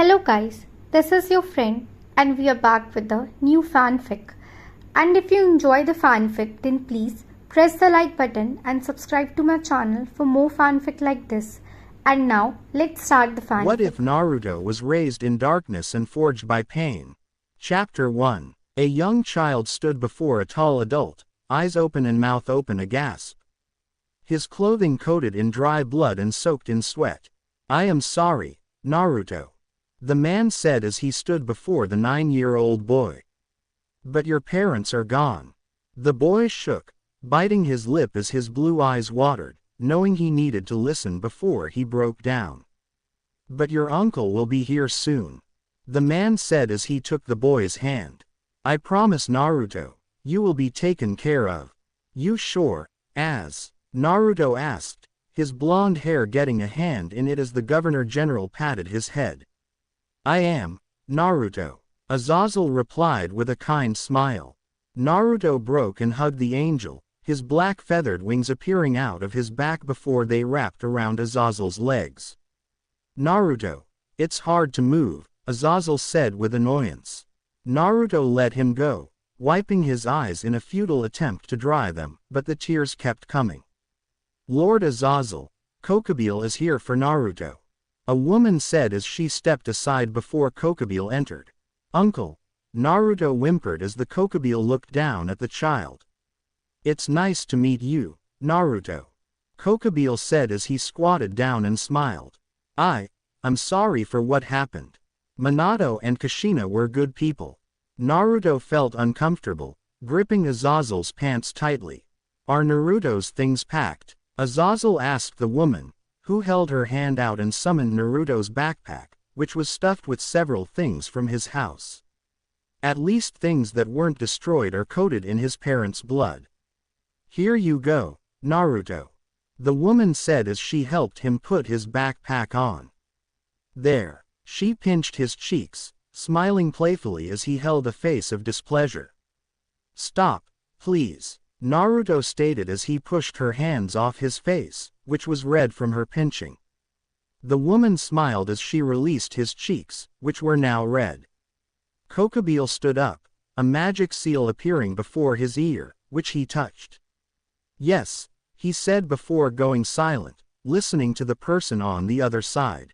Hello guys, this is your friend and we are back with the new fanfic. And if you enjoy the fanfic, then please press the like button and subscribe to my channel for more fanfic like this. And now let's start the fanfic. What if Naruto was raised in darkness and forged by pain? Chapter 1. A young child stood before a tall adult, eyes open and mouth open aghast. His clothing coated in dry blood and soaked in sweat. "I am sorry, Naruto," the man said as he stood before the 9-year-old boy. "But your parents are gone." The boy shook, biting his lip as his blue eyes watered, knowing he needed to listen before he broke down. "But your uncle will be here soon," the man said as he took the boy's hand. "I promise, Naruto, you will be taken care of." "You sure?" Naruto asked, his blonde hair getting a hand in it as the Governor General patted his head. "I am, Naruto," Azazel replied with a kind smile. Naruto broke and hugged the angel, his black feathered wings appearing out of his back before they wrapped around Azazel's legs. "Naruto, it's hard to move," Azazel said with annoyance. Naruto let him go, wiping his eyes in a futile attempt to dry them, but the tears kept coming. "Lord Azazel, Kokobile is here for Naruto," a woman said as she stepped aside before Kokobile entered. "Uncle," Naruto whimpered as the Kokobile looked down at the child. "It's nice to meet you, Naruto," Kokobile said as he squatted down and smiled. I'm sorry for what happened. Minato and Kushina were good people." Naruto felt uncomfortable, gripping Azazel's pants tightly. "Are Naruto's things packed?" Azazel asked the woman, who held her hand out and summoned Naruto's backpack, which was stuffed with several things from his house. At least things that weren't destroyed or coated in his parents' blood. "Here you go, Naruto," the woman said as she helped him put his backpack on. "There," she pinched his cheeks, smiling playfully as he held a face of displeasure. "Stop, please," Naruto stated as he pushed her hands off his face, which was red from her pinching. The woman smiled as she released his cheeks, which were now red. Kokobile stood up, a magic seal appearing before his ear, which he touched. "Yes," he said before going silent, listening to the person on the other side.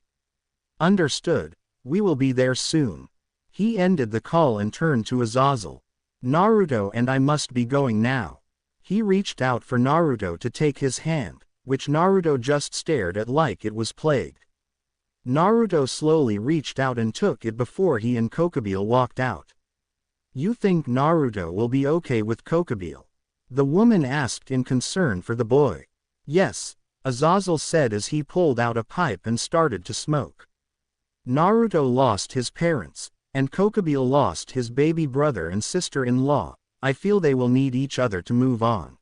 "Understood, we will be there soon." He ended the call and turned to Azazel. "Naruto and I must be going now." He reached out for Naruto to take his hand, which Naruto just stared at like it was plagued. Naruto slowly reached out and took it before he and Kokobile walked out. "You think Naruto will be okay with Kokobile?" the woman asked in concern for the boy. "Yes," Azazel said as he pulled out a pipe and started to smoke. "Naruto lost his parents, and Kokobile lost his baby brother and sister-in-law. I feel they will need each other to move on."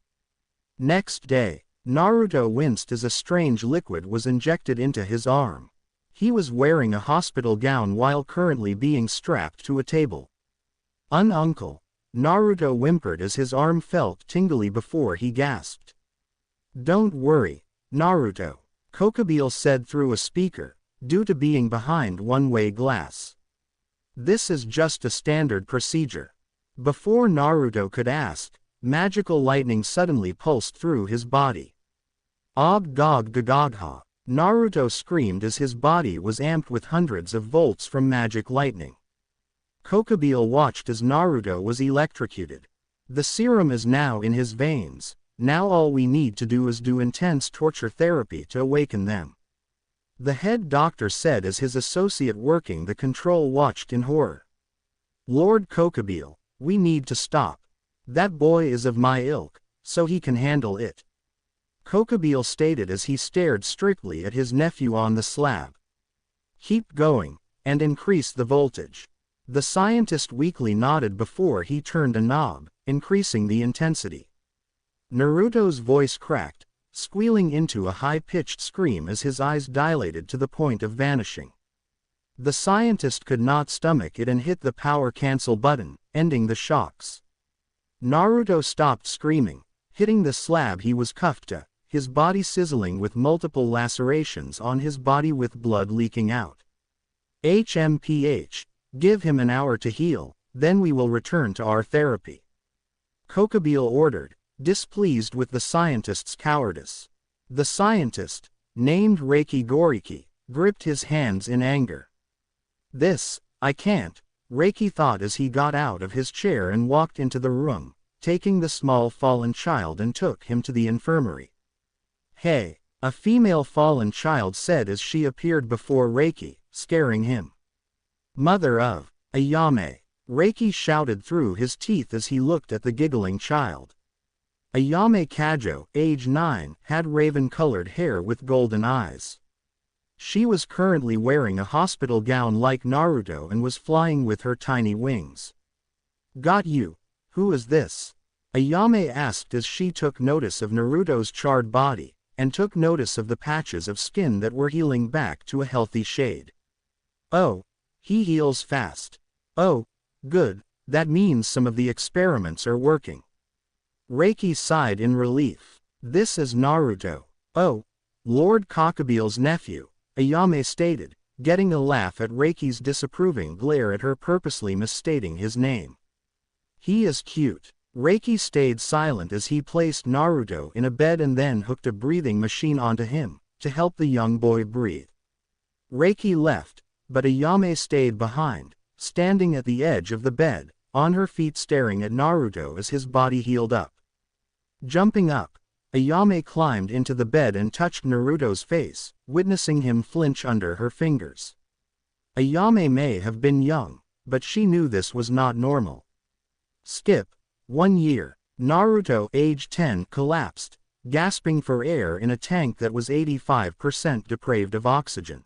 Next day, Naruto winced as a strange liquid was injected into his arm. He was wearing a hospital gown while currently being strapped to a table. "Uncle," Naruto whimpered as his arm felt tingly before he gasped. "Don't worry, Naruto," Kokobile said through a speaker, due to being behind one-way glass. "This is just a standard procedure." Before Naruto could ask, magical lightning suddenly pulsed through his body. "Og gog gagagha," Naruto screamed as his body was amped with hundreds of volts from magic lightning. Kokobile watched as Naruto was electrocuted. "The serum is now in his veins, now all we need to do is do intense torture therapy to awaken them," the head doctor said as his associate working the control watched in horror. "Lord Kokobile, we need to stop. That boy is of my ilk, so he can handle it," Kokobile stated as he stared strictly at his nephew on the slab. "Keep going, and increase the voltage." The scientist weakly nodded before he turned a knob, increasing the intensity. Naruto's voice cracked, squealing into a high-pitched scream as his eyes dilated to the point of vanishing. The scientist could not stomach it and hit the power cancel button, ending the shocks. Naruto stopped screaming, hitting the slab he was cuffed to, his body sizzling with multiple lacerations on his body with blood leaking out. HMPH. Give him an hour to heal, then we will return to our therapy. Kokubile ordered, displeased with the scientist's cowardice. The scientist, named Reiki Goriki, gripped his hands in anger. This, I can't, Reiki thought as he got out of his chair and walked into the room, taking the small fallen child and took him to the infirmary. Hey, a female fallen child said as she appeared before Reiki, scaring him. Mother of Ayame, Reiki shouted through his teeth as he looked at the giggling child. Ayame Kajo, age 9, had raven-colored hair with golden eyes. She was currently wearing a hospital gown like Naruto and was flying with her tiny wings. Got you. Who is this? Ayame asked as she took notice of Naruto's charred body, and took notice of the patches of skin that were healing back to a healthy shade. Oh, he heals fast. Oh, good, that means some of the experiments are working. Reiki sighed in relief. This is Naruto. Oh, Lord Kokubile's nephew, Ayame stated, getting a laugh at Reiki's disapproving glare at her purposely misstating his name. He is cute. Reiki stayed silent as he placed Naruto in a bed and then hooked a breathing machine onto him, to help the young boy breathe. Reiki left, but Ayame stayed behind, standing at the edge of the bed, on her feet staring at Naruto as his body healed up. Jumping up, Ayame climbed into the bed and touched Naruto's face, witnessing him flinch under her fingers. Ayame may have been young, but she knew this was not normal. Skip 1 year. Naruto, age 10, collapsed, gasping for air in a tank that was 85% depraved of oxygen.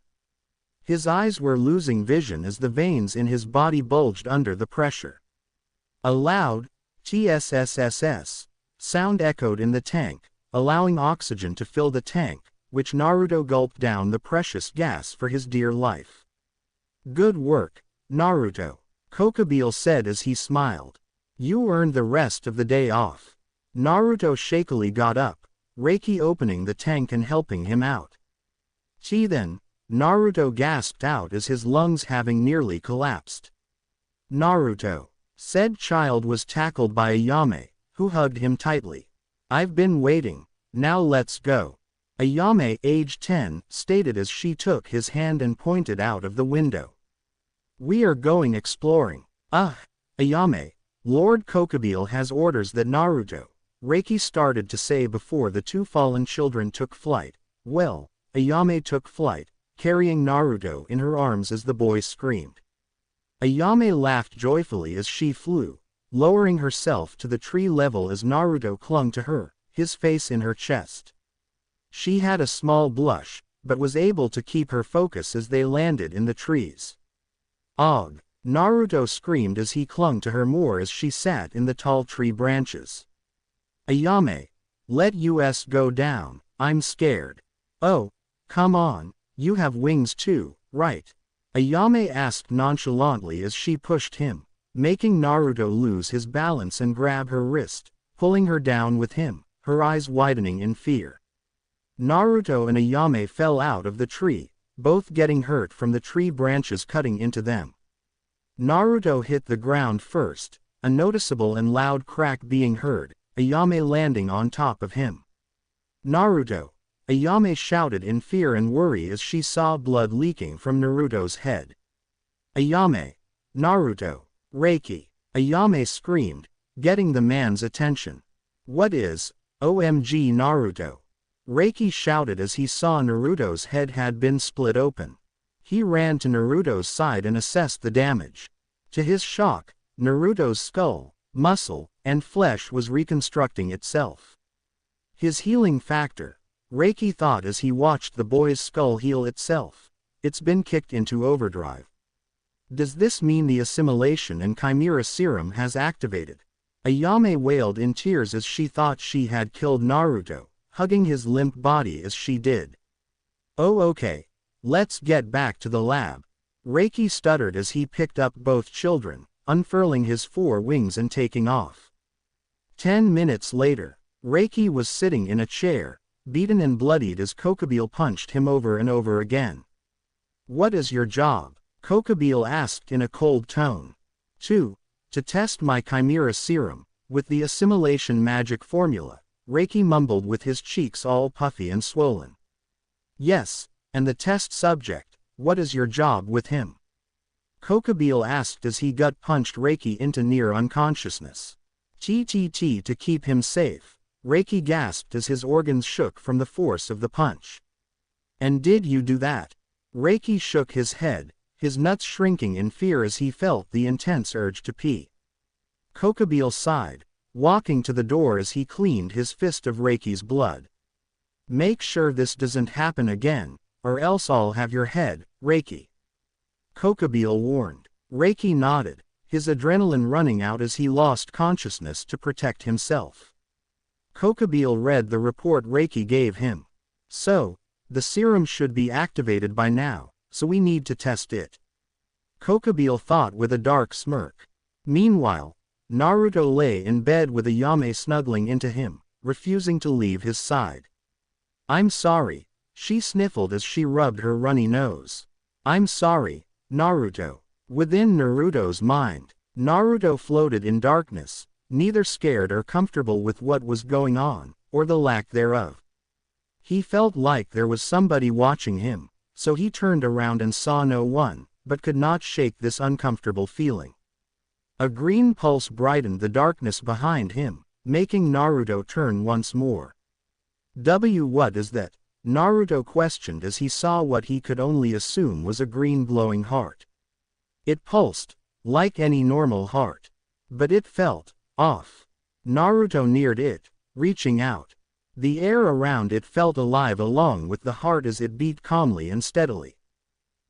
His eyes were losing vision as the veins in his body bulged under the pressure. A loud TSSSS sound echoed in the tank, allowing oxygen to fill the tank, which Naruto gulped down the precious gas for his dear life. Good work, Naruto, Kokubile said as he smiled. You earned the rest of the day off. Naruto shakily got up, Reiki opening the tank and helping him out. Gee then, Naruto gasped out as his lungs having nearly collapsed. Naruto, said child was tackled by Ayame, who hugged him tightly. I've been waiting, now let's go. Ayame, age 10, stated as she took his hand and pointed out of the window. We are going exploring. Ayame, Lord Kokubile has orders that Naruto, Reiki started to say before the two fallen children took flight. Well, Ayame took flight, carrying Naruto in her arms as the boy screamed. Ayame laughed joyfully as she flew, lowering herself to the tree level as Naruto clung to her, his face in her chest. She had a small blush, but was able to keep her focus as they landed in the trees. Og! Naruto screamed as he clung to her more as she sat in the tall tree branches. Ayame, let us go down, I'm scared. Oh, come on, you have wings too, right? Ayame asked nonchalantly as she pushed him, making Naruto lose his balance and grab her wrist, pulling her down with him, her eyes widening in fear. Naruto and Ayame fell out of the tree, both getting hurt from the tree branches cutting into them. Naruto hit the ground first, a noticeable and loud crack being heard, Ayame landing on top of him. Naruto! Ayame shouted in fear and worry as she saw blood leaking from Naruto's head. Ayame! Naruto! Reiki! Ayame screamed, getting the man's attention. What is, OMG Naruto? Reiki shouted as he saw Naruto's head had been split open. He ran to Naruto's side and assessed the damage. To his shock, Naruto's skull, muscle, and flesh was reconstructing itself. His healing factor, Reiki thought as he watched the boy's skull heal itself. It's been kicked into overdrive. Does this mean the assimilation and chimera serum has activated? Ayame wailed in tears as she thought she had killed Naruto, hugging his limp body as she did. Oh okay. Let's get back to the lab. Reiki stuttered as he picked up both children, unfurling his 4 wings and taking off. 10 minutes later, Reiki was sitting in a chair, beaten and bloodied as Kokubile punched him over and over again. What is your job? Kokabeel asked in a cold tone. 2. To test my chimera serum, with the assimilation magic formula, Reiki mumbled with his cheeks all puffy and swollen. Yes, and the test subject, what is your job with him? Kokabeel asked as he gut-punched Reiki into near unconsciousness. TTT to keep him safe, Reiki gasped as his organs shook from the force of the punch. And did you do that? Reiki shook his head, his nuts shrinking in fear as he felt the intense urge to pee. Kokabeel sighed, walking to the door as he cleaned his fist of Reiki's blood. Make sure this doesn't happen again, or else I'll have your head, Reiki. Kokabeel warned. Reiki nodded, his adrenaline running out as he lost consciousness to protect himself. Kokabeel read the report Reiki gave him. So, the serum should be activated by now, so we need to test it. Kokabeel thought with a dark smirk. Meanwhile, Naruto lay in bed with Ayame snuggling into him, refusing to leave his side. I'm sorry, she sniffled as she rubbed her runny nose. I'm sorry, Naruto. Within Naruto's mind, Naruto floated in darkness, neither scared or comfortable with what was going on, or the lack thereof. He felt like there was somebody watching him, so he turned around and saw no one, but could not shake this uncomfortable feeling. A green pulse brightened the darkness behind him, making Naruto turn once more. What is that? Naruto questioned as he saw what he could only assume was a green glowing heart. It pulsed, like any normal heart. But it felt off. Naruto neared it, reaching out. The air around it felt alive along with the heart as it beat calmly and steadily.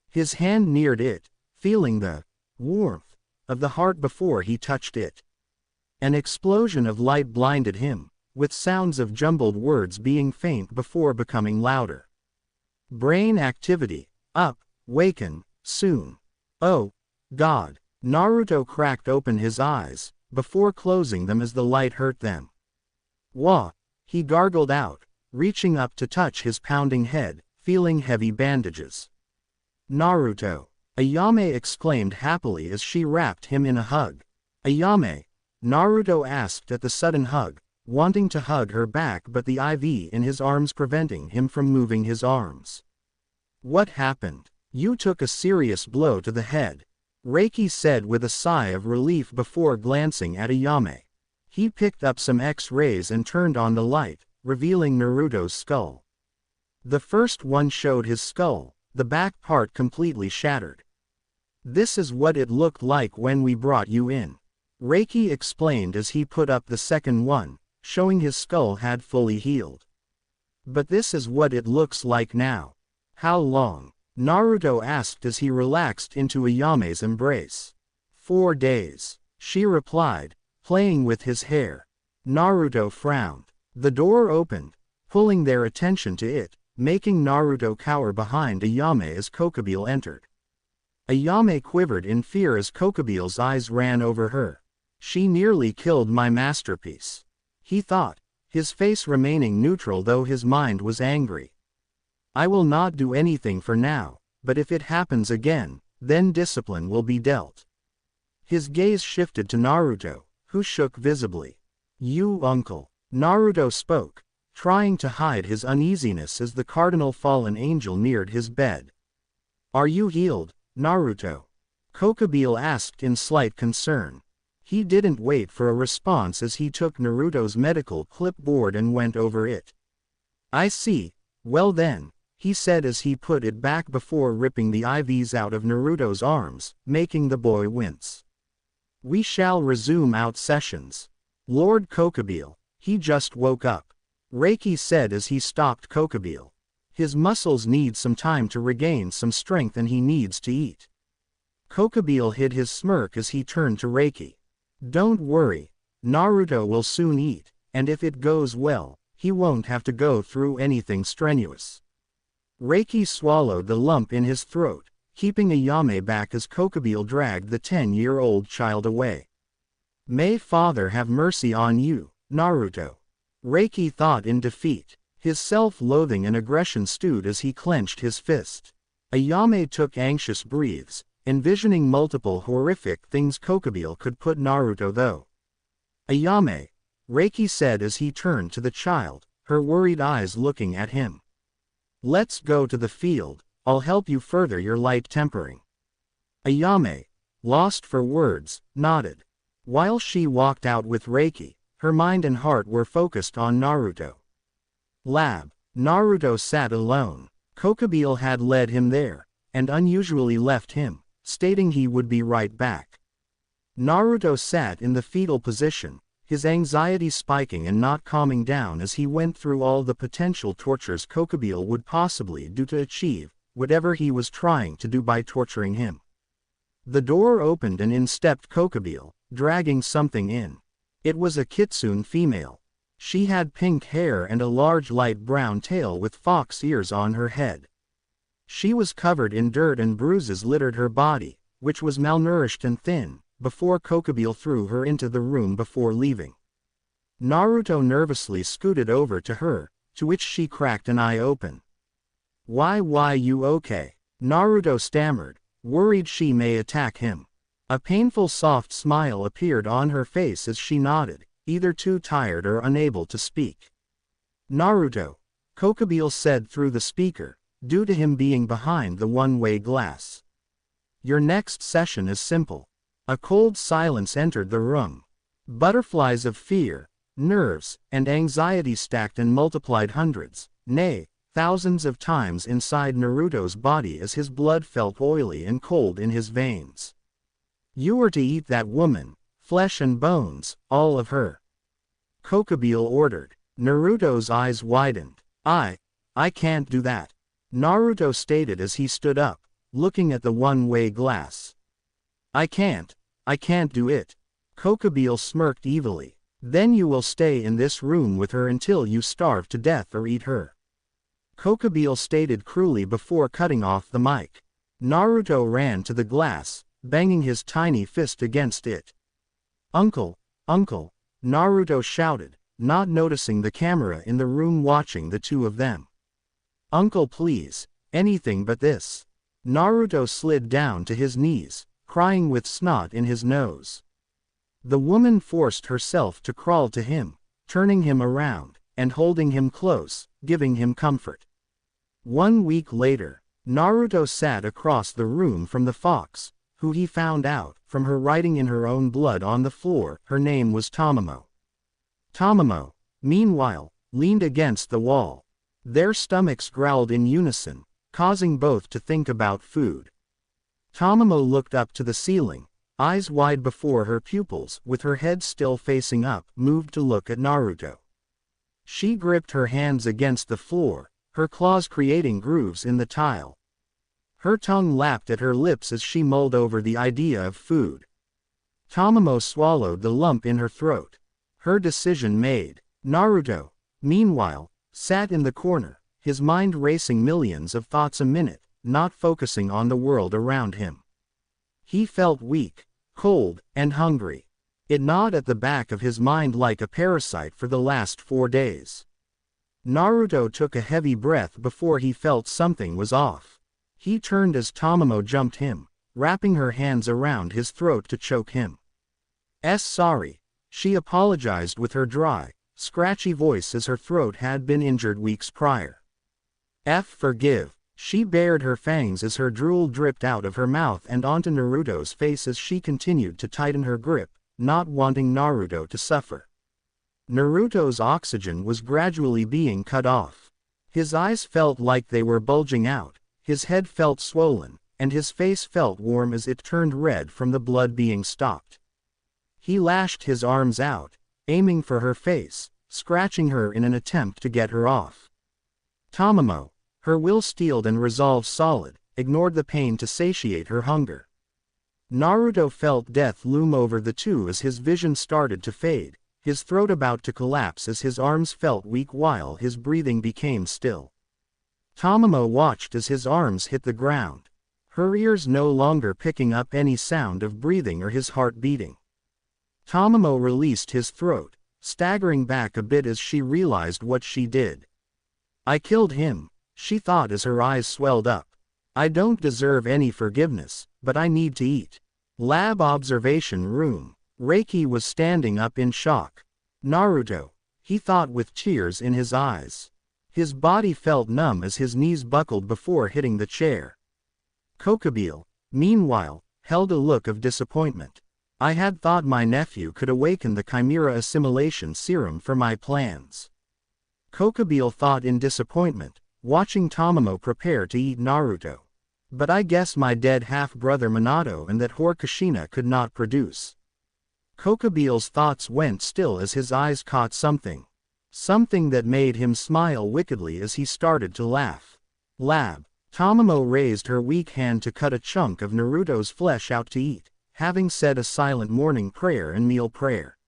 His hand neared it, feeling the warmth of the heart before he touched it. An explosion of light blinded him, with sounds of jumbled words being faint before becoming louder. Brain activity, up, waken, soon. Oh, God. Naruto cracked open his eyes, before closing them as the light hurt them. Wah, he gargled out, reaching up to touch his pounding head, feeling heavy bandages. Naruto, Ayame exclaimed happily as she wrapped him in a hug. Ayame, Naruto asked at the sudden hug, wanting to hug her back but the IV in his arms preventing him from moving his arms. What happened? You took a serious blow to the head, Reiki said with a sigh of relief before glancing at Ayame. He picked up some X-rays and turned on the light, revealing Naruto's skull. The first one showed his skull, the back part completely shattered. This is what it looked like when we brought you in, Reiki explained as he put up the second one, showing his skull had fully healed. But this is what it looks like now. How long? Naruto asked as he relaxed into Ayame's embrace. 4 days, she replied, playing with his hair. Naruto frowned. The door opened, pulling their attention to it, making Naruto cower behind Ayame as Kokabeel entered. Ayame quivered in fear as Kokabeel's eyes ran over her. She nearly killed my masterpiece, he thought, his face remaining neutral though his mind was angry. I will not do anything for now, but if it happens again, then discipline will be dealt. His gaze shifted to Naruto, who shook visibly. You uncle, Naruto spoke, trying to hide his uneasiness as the cardinal fallen angel neared his bed. Are you healed, Naruto? Kokabeel asked in slight concern. He didn't wait for a response as he took Naruto's medical clipboard and went over it. I see, well then, he said as he put it back before ripping the IVs out of Naruto's arms, making the boy wince. We shall resume out sessions. Lord Kokabeel, he just woke up, Reiki said as he stopped Kokabeel. His muscles need some time to regain some strength and he needs to eat. Kokabeel hid his smirk as he turned to Reiki. Don't worry, Naruto will soon eat, and if it goes well, he won't have to go through anything strenuous. Reiki swallowed the lump in his throat, keeping Ayame back as Kokabeel dragged the 10-year-old child away. May Father have mercy on you, Naruto, Reiki thought in defeat. His self-loathing and aggression stewed as he clenched his fist. Ayame took anxious breaths, envisioning multiple horrific things Kokubile could put Naruto though. Ayame, Reiki said as he turned to the child, her worried eyes looking at him. Let's go to the field, I'll help you further your light tempering. Ayame, lost for words, nodded. While she walked out with Reiki, her mind and heart were focused on Naruto. Lab. Naruto sat alone. Kokubile had led him there, and unusually left him, stating he would be right back. Naruto sat in the fetal position, his anxiety spiking and not calming down as he went through all the potential tortures Kokubile would possibly do to achieve whatever he was trying to do by torturing him. The door opened and in stepped Kokubile, dragging something in. It was a kitsune female. She had pink hair and a large light brown tail with fox ears on her head. She was covered in dirt and bruises littered her body, which was malnourished and thin, before Kokubile threw her into the room before leaving. Naruto nervously scooted over to her, to which she cracked an eye open. Why you okay? Naruto stammered, worried she may attack him. A painful soft smile appeared on her face as she nodded, either too tired or unable to speak. Naruto, Kokubile said through the speaker, due to him being behind the one-way glass. Your next session is simple. A cold silence entered the room. Butterflies of fear, nerves, and anxiety stacked and multiplied hundreds, nay, thousands of times inside Naruto's body as his blood felt oily and cold in his veins. You are to eat that woman, flesh and bones, all of her. Kokubile ordered. Naruto's eyes widened. I can't do that. Naruto stated as he stood up, looking at the one-way glass. I can't do it. Kokubile smirked evilly. Then you will stay in this room with her until you starve to death or eat her. Kokubile stated cruelly before cutting off the mic. Naruto ran to the glass, banging his tiny fist against it. Uncle, Naruto shouted, not noticing the camera in the room watching the two of them. Uncle please, anything but this. Naruto slid down to his knees, crying with snot in his nose. The woman forced herself to crawl to him, turning him around, and holding him close, giving him comfort. 1 week later, Naruto sat across the room from the fox, who he found out, from her writing in her own blood on the floor, her name was Tamamo. Tamamo, meanwhile, leaned against the wall. Their stomachs growled in unison, causing both to think about food. Tamamo looked up to the ceiling, eyes wide before her pupils, with her head still facing up, moved to look at Naruto. She gripped her hands against the floor, her claws creating grooves in the tile. Her tongue lapped at her lips as she mulled over the idea of food. Tamamo swallowed the lump in her throat. Her decision made. Naruto, meanwhile, sat in the corner, his mind racing millions of thoughts a minute, not focusing on the world around him. He felt weak, cold, and hungry. It gnawed at the back of his mind like a parasite for the last 4 days. Naruto took a heavy breath before he felt something was off. He turned as Tamamo jumped him, wrapping her hands around his throat to choke him. Sorry, she apologized with her dry, scratchy voice as her throat had been injured weeks prior. Forgive. She bared her fangs as her drool dripped out of her mouth and onto Naruto's face as she continued to tighten her grip, not wanting Naruto to suffer. Naruto's oxygen was gradually being cut off. His eyes felt like they were bulging out, his head felt swollen, and his face felt warm as it turned red from the blood being stopped. He lashed his arms out, aiming for her face, scratching her in an attempt to get her off. Tamamo, her will steeled and resolve solid, ignored the pain to satiate her hunger. Naruto felt death loom over the two as his vision started to fade, his throat about to collapse as his arms felt weak while his breathing became still. Tamamo watched as his arms hit the ground, her ears no longer picking up any sound of breathing or his heart beating. Tamamo released his throat, staggering back a bit as she realized what she did. I killed him, she thought as her eyes swelled up. I don't deserve any forgiveness, but I need to eat. Lab observation room. Reiki was standing up in shock. Naruto, he thought with tears in his eyes. His body felt numb as his knees buckled before hitting the chair. Kokobile, meanwhile, held a look of disappointment. I had thought my nephew could awaken the Chimera assimilation serum for my plans. Kokobile thought in disappointment, watching Tamamo prepare to eat Naruto. But I guess my dead half-brother Minato and that whore Kushina could not produce. Kokobile's thoughts went still as his eyes caught something. Something that made him smile wickedly as he started to laugh. Lab. Tamamo raised her weak hand to cut a chunk of Naruto's flesh out to eat, having said a silent morning prayer and meal prayer.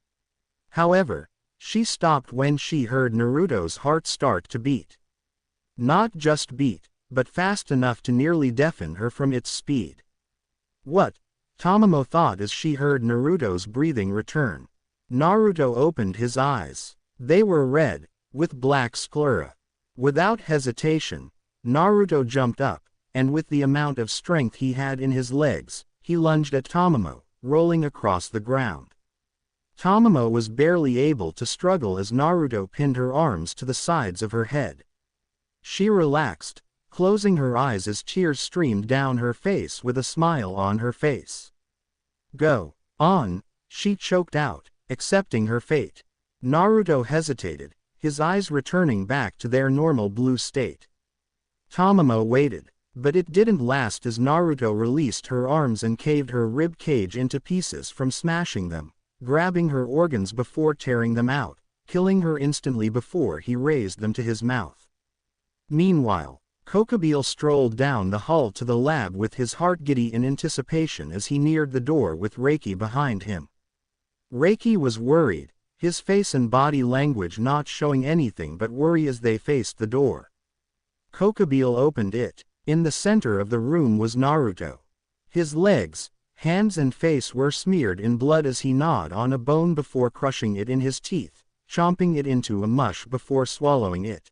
However, she stopped when she heard Naruto's heart start to beat. Not just beat, but fast enough to nearly deafen her from its speed. What? Tamamo thought as she heard Naruto's breathing return. Naruto opened his eyes. They were red, with black sclera. Without hesitation, Naruto jumped up, and with the amount of strength he had in his legs, he lunged at Tamamo, rolling across the ground. Tamamo was barely able to struggle as Naruto pinned her arms to the sides of her head. She relaxed, closing her eyes as tears streamed down her face with a smile on her face. Go on, she choked out, accepting her fate. Naruto hesitated, his eyes returning back to their normal blue state. Tamamo waited, but it didn't last as Naruto released her arms and caved her rib cage into pieces from smashing them, grabbing her organs before tearing them out, killing her instantly before he raised them to his mouth. Meanwhile, Kokobile strolled down the hall to the lab with his heart giddy in anticipation as he neared the door with Reiki behind him. Reiki was worried, his face and body language not showing anything but worry as they faced the door. Kokobile opened it. In the center of the room was Naruto. His legs, hands and face were smeared in blood as he gnawed on a bone before crushing it in his teeth, chomping it into a mush before swallowing it.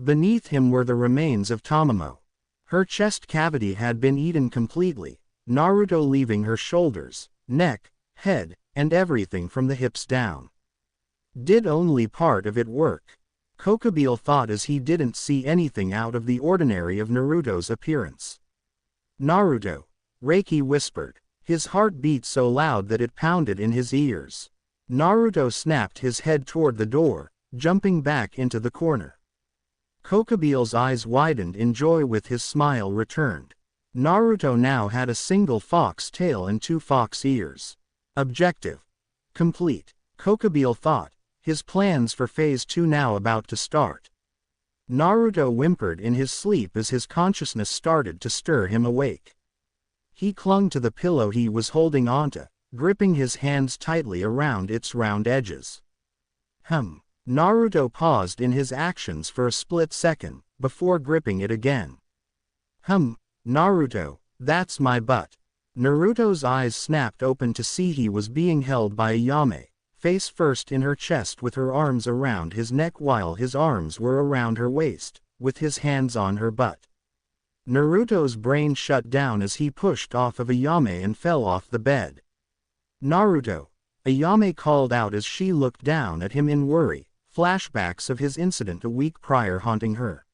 Beneath him were the remains of Tamamo. Her chest cavity had been eaten completely, Naruto leaving her shoulders, neck, head, and everything from the hips down. Did only part of it work? Kokobile thought as he didn't see anything out of the ordinary of Naruto's appearance. Naruto, Reiki whispered. His heart beat so loud that it pounded in his ears. Naruto snapped his head toward the door, jumping back into the corner. Kokobile's eyes widened in joy with his smile returned. Naruto now had a single fox tail and 2 fox ears. Objective complete, Kokobile thought, his plans for Phase 2 now about to start. Naruto whimpered in his sleep as his consciousness started to stir him awake. He clung to the pillow he was holding onto, gripping his hands tightly around its round edges. Naruto paused in his actions for a split second, before gripping it again. Naruto, that's my butt. Naruto's eyes snapped open to see he was being held by Ayame, face first in her chest with her arms around his neck while his arms were around her waist, with his hands on her butt. Naruto's brain shut down as he pushed off of Ayame and fell off the bed. Naruto, Ayame called out as she looked down at him in worry, flashbacks of his incident a week prior haunting her.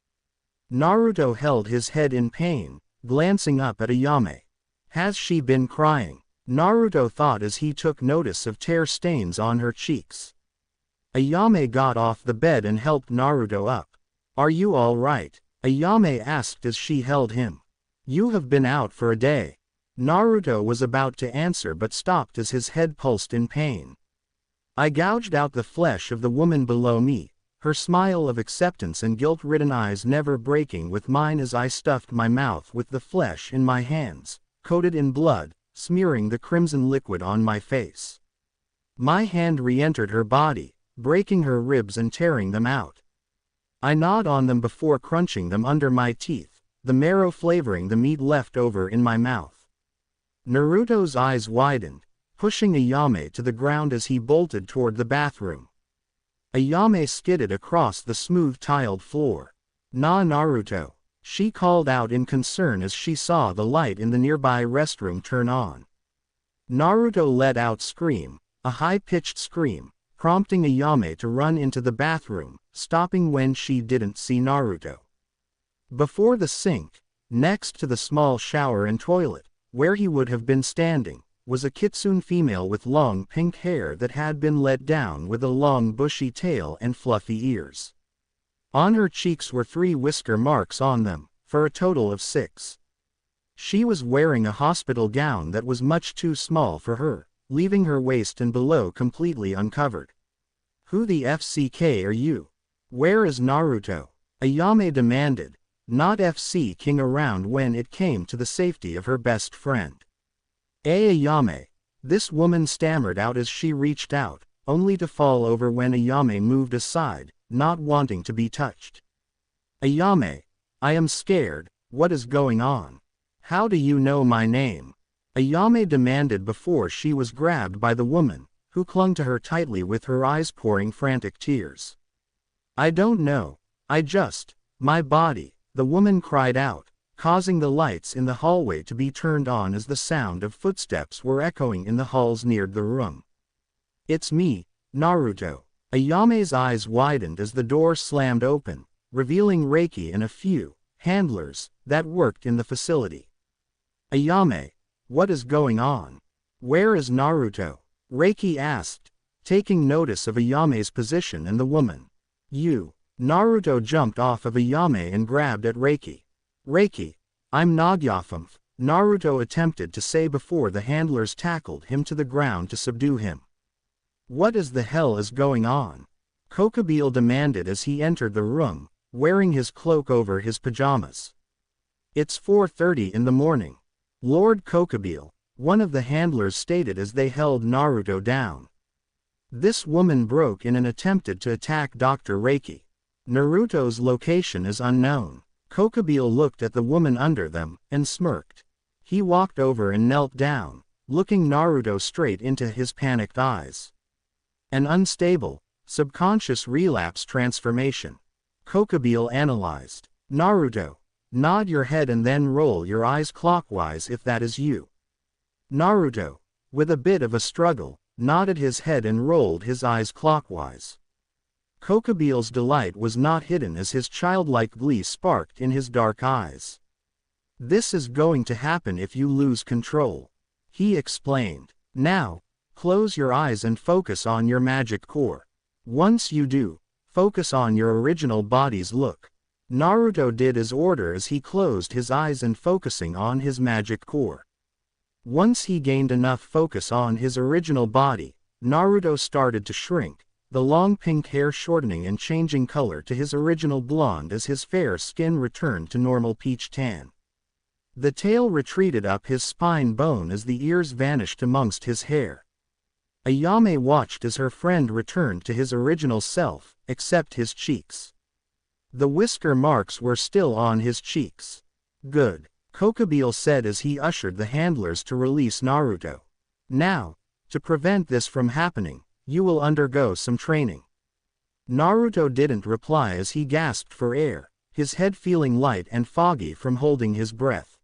Naruto held his head in pain, glancing up at Ayame. Has she been crying? Naruto thought as he took notice of tear stains on her cheeks. Ayame got off the bed and helped Naruto up. Are you all right? Ayame asked as she held him. You have been out for a day. Naruto was about to answer but stopped as his head pulsed in pain. I gouged out the flesh of the woman below me, her smile of acceptance and guilt-ridden eyes never breaking with mine as I stuffed my mouth with the flesh in my hands, coated in blood, smearing the crimson liquid on my face. My hand re-entered her body, breaking her ribs and tearing them out. I gnawed on them before crunching them under my teeth, the marrow flavoring the meat left over in my mouth. Naruto's eyes widened, pushing Ayame to the ground as he bolted toward the bathroom. Ayame skidded across the smooth tiled floor. Nah Naruto. She called out in concern as she saw the light in the nearby restroom turn on. Naruto let out scream, a high-pitched scream, prompting Ayame to run into the bathroom, stopping when she didn't see Naruto. Before the sink, next to the small shower and toilet, where he would have been standing, was a kitsune female with long pink hair that had been let down with a long bushy tail and fluffy ears. On her cheeks were 3 whisker marks on them, for a total of 6. She was wearing a hospital gown that was much too small for her, leaving her waist and below completely uncovered. "Who the FCK are you? Where is Naruto?" Ayame demanded, not FC king around when it came to the safety of her best friend. Ayame, this woman stammered out as she reached out, only to fall over when Ayame moved aside, not wanting to be touched. "Ayame, I am scared, what is going on? How do you know my name?" Ayame demanded before she was grabbed by the woman, who clung to her tightly with her eyes pouring frantic tears. "I don't know, my body," the woman cried out, causing the lights in the hallway to be turned on as the sound of footsteps were echoing in the halls near the room. "It's me, Naruto." Ayame's eyes widened as the door slammed open, revealing Reiki and a few handlers that worked in the facility. "Ayame, what is going on? Where is Naruto?" Reiki asked, taking notice of Ayame's position and the woman. Naruto jumped off of Ayame and grabbed at Reiki. "Reiki, I'm Nagyafumf," Naruto attempted to say before the handlers tackled him to the ground to subdue him. "What is the hell is going on?" Kokobile demanded as he entered the room, wearing his cloak over his pajamas. "It's 4:30 in the morning. Lord Kokobile," one of the handlers stated as they held Naruto down. "This woman broke in and attempted to attack Dr. Reiki. Naruto's location is unknown." Kokobile looked at the woman under them, and smirked. He walked over and knelt down, looking Naruto straight into his panicked eyes. "An unstable, subconscious relapse transformation," Kokobile analyzed. "Naruto, nod your head and then roll your eyes clockwise if that is you." Naruto, with a bit of a struggle, nodded his head and rolled his eyes clockwise. Kokobile's delight was not hidden as his childlike glee sparked in his dark eyes. "This is going to happen if you lose control," he explained. "Now, close your eyes and focus on your magic core. Once you do, focus on your original body's look." Naruto did as ordered as he closed his eyes and focusing on his magic core. Once he gained enough focus on his original body, Naruto started to shrink, the long pink hair shortening and changing color to his original blonde as his fair skin returned to normal peach tan. The tail retreated up his spine bone as the ears vanished amongst his hair. Ayame watched as her friend returned to his original self, except his cheeks. The whisker marks were still on his cheeks. "Good," Kokobile said as he ushered the handlers to release Naruto. "Now, to prevent this from happening, you will undergo some training." Naruto didn't reply as he gasped for air, his head feeling light and foggy from holding his breath.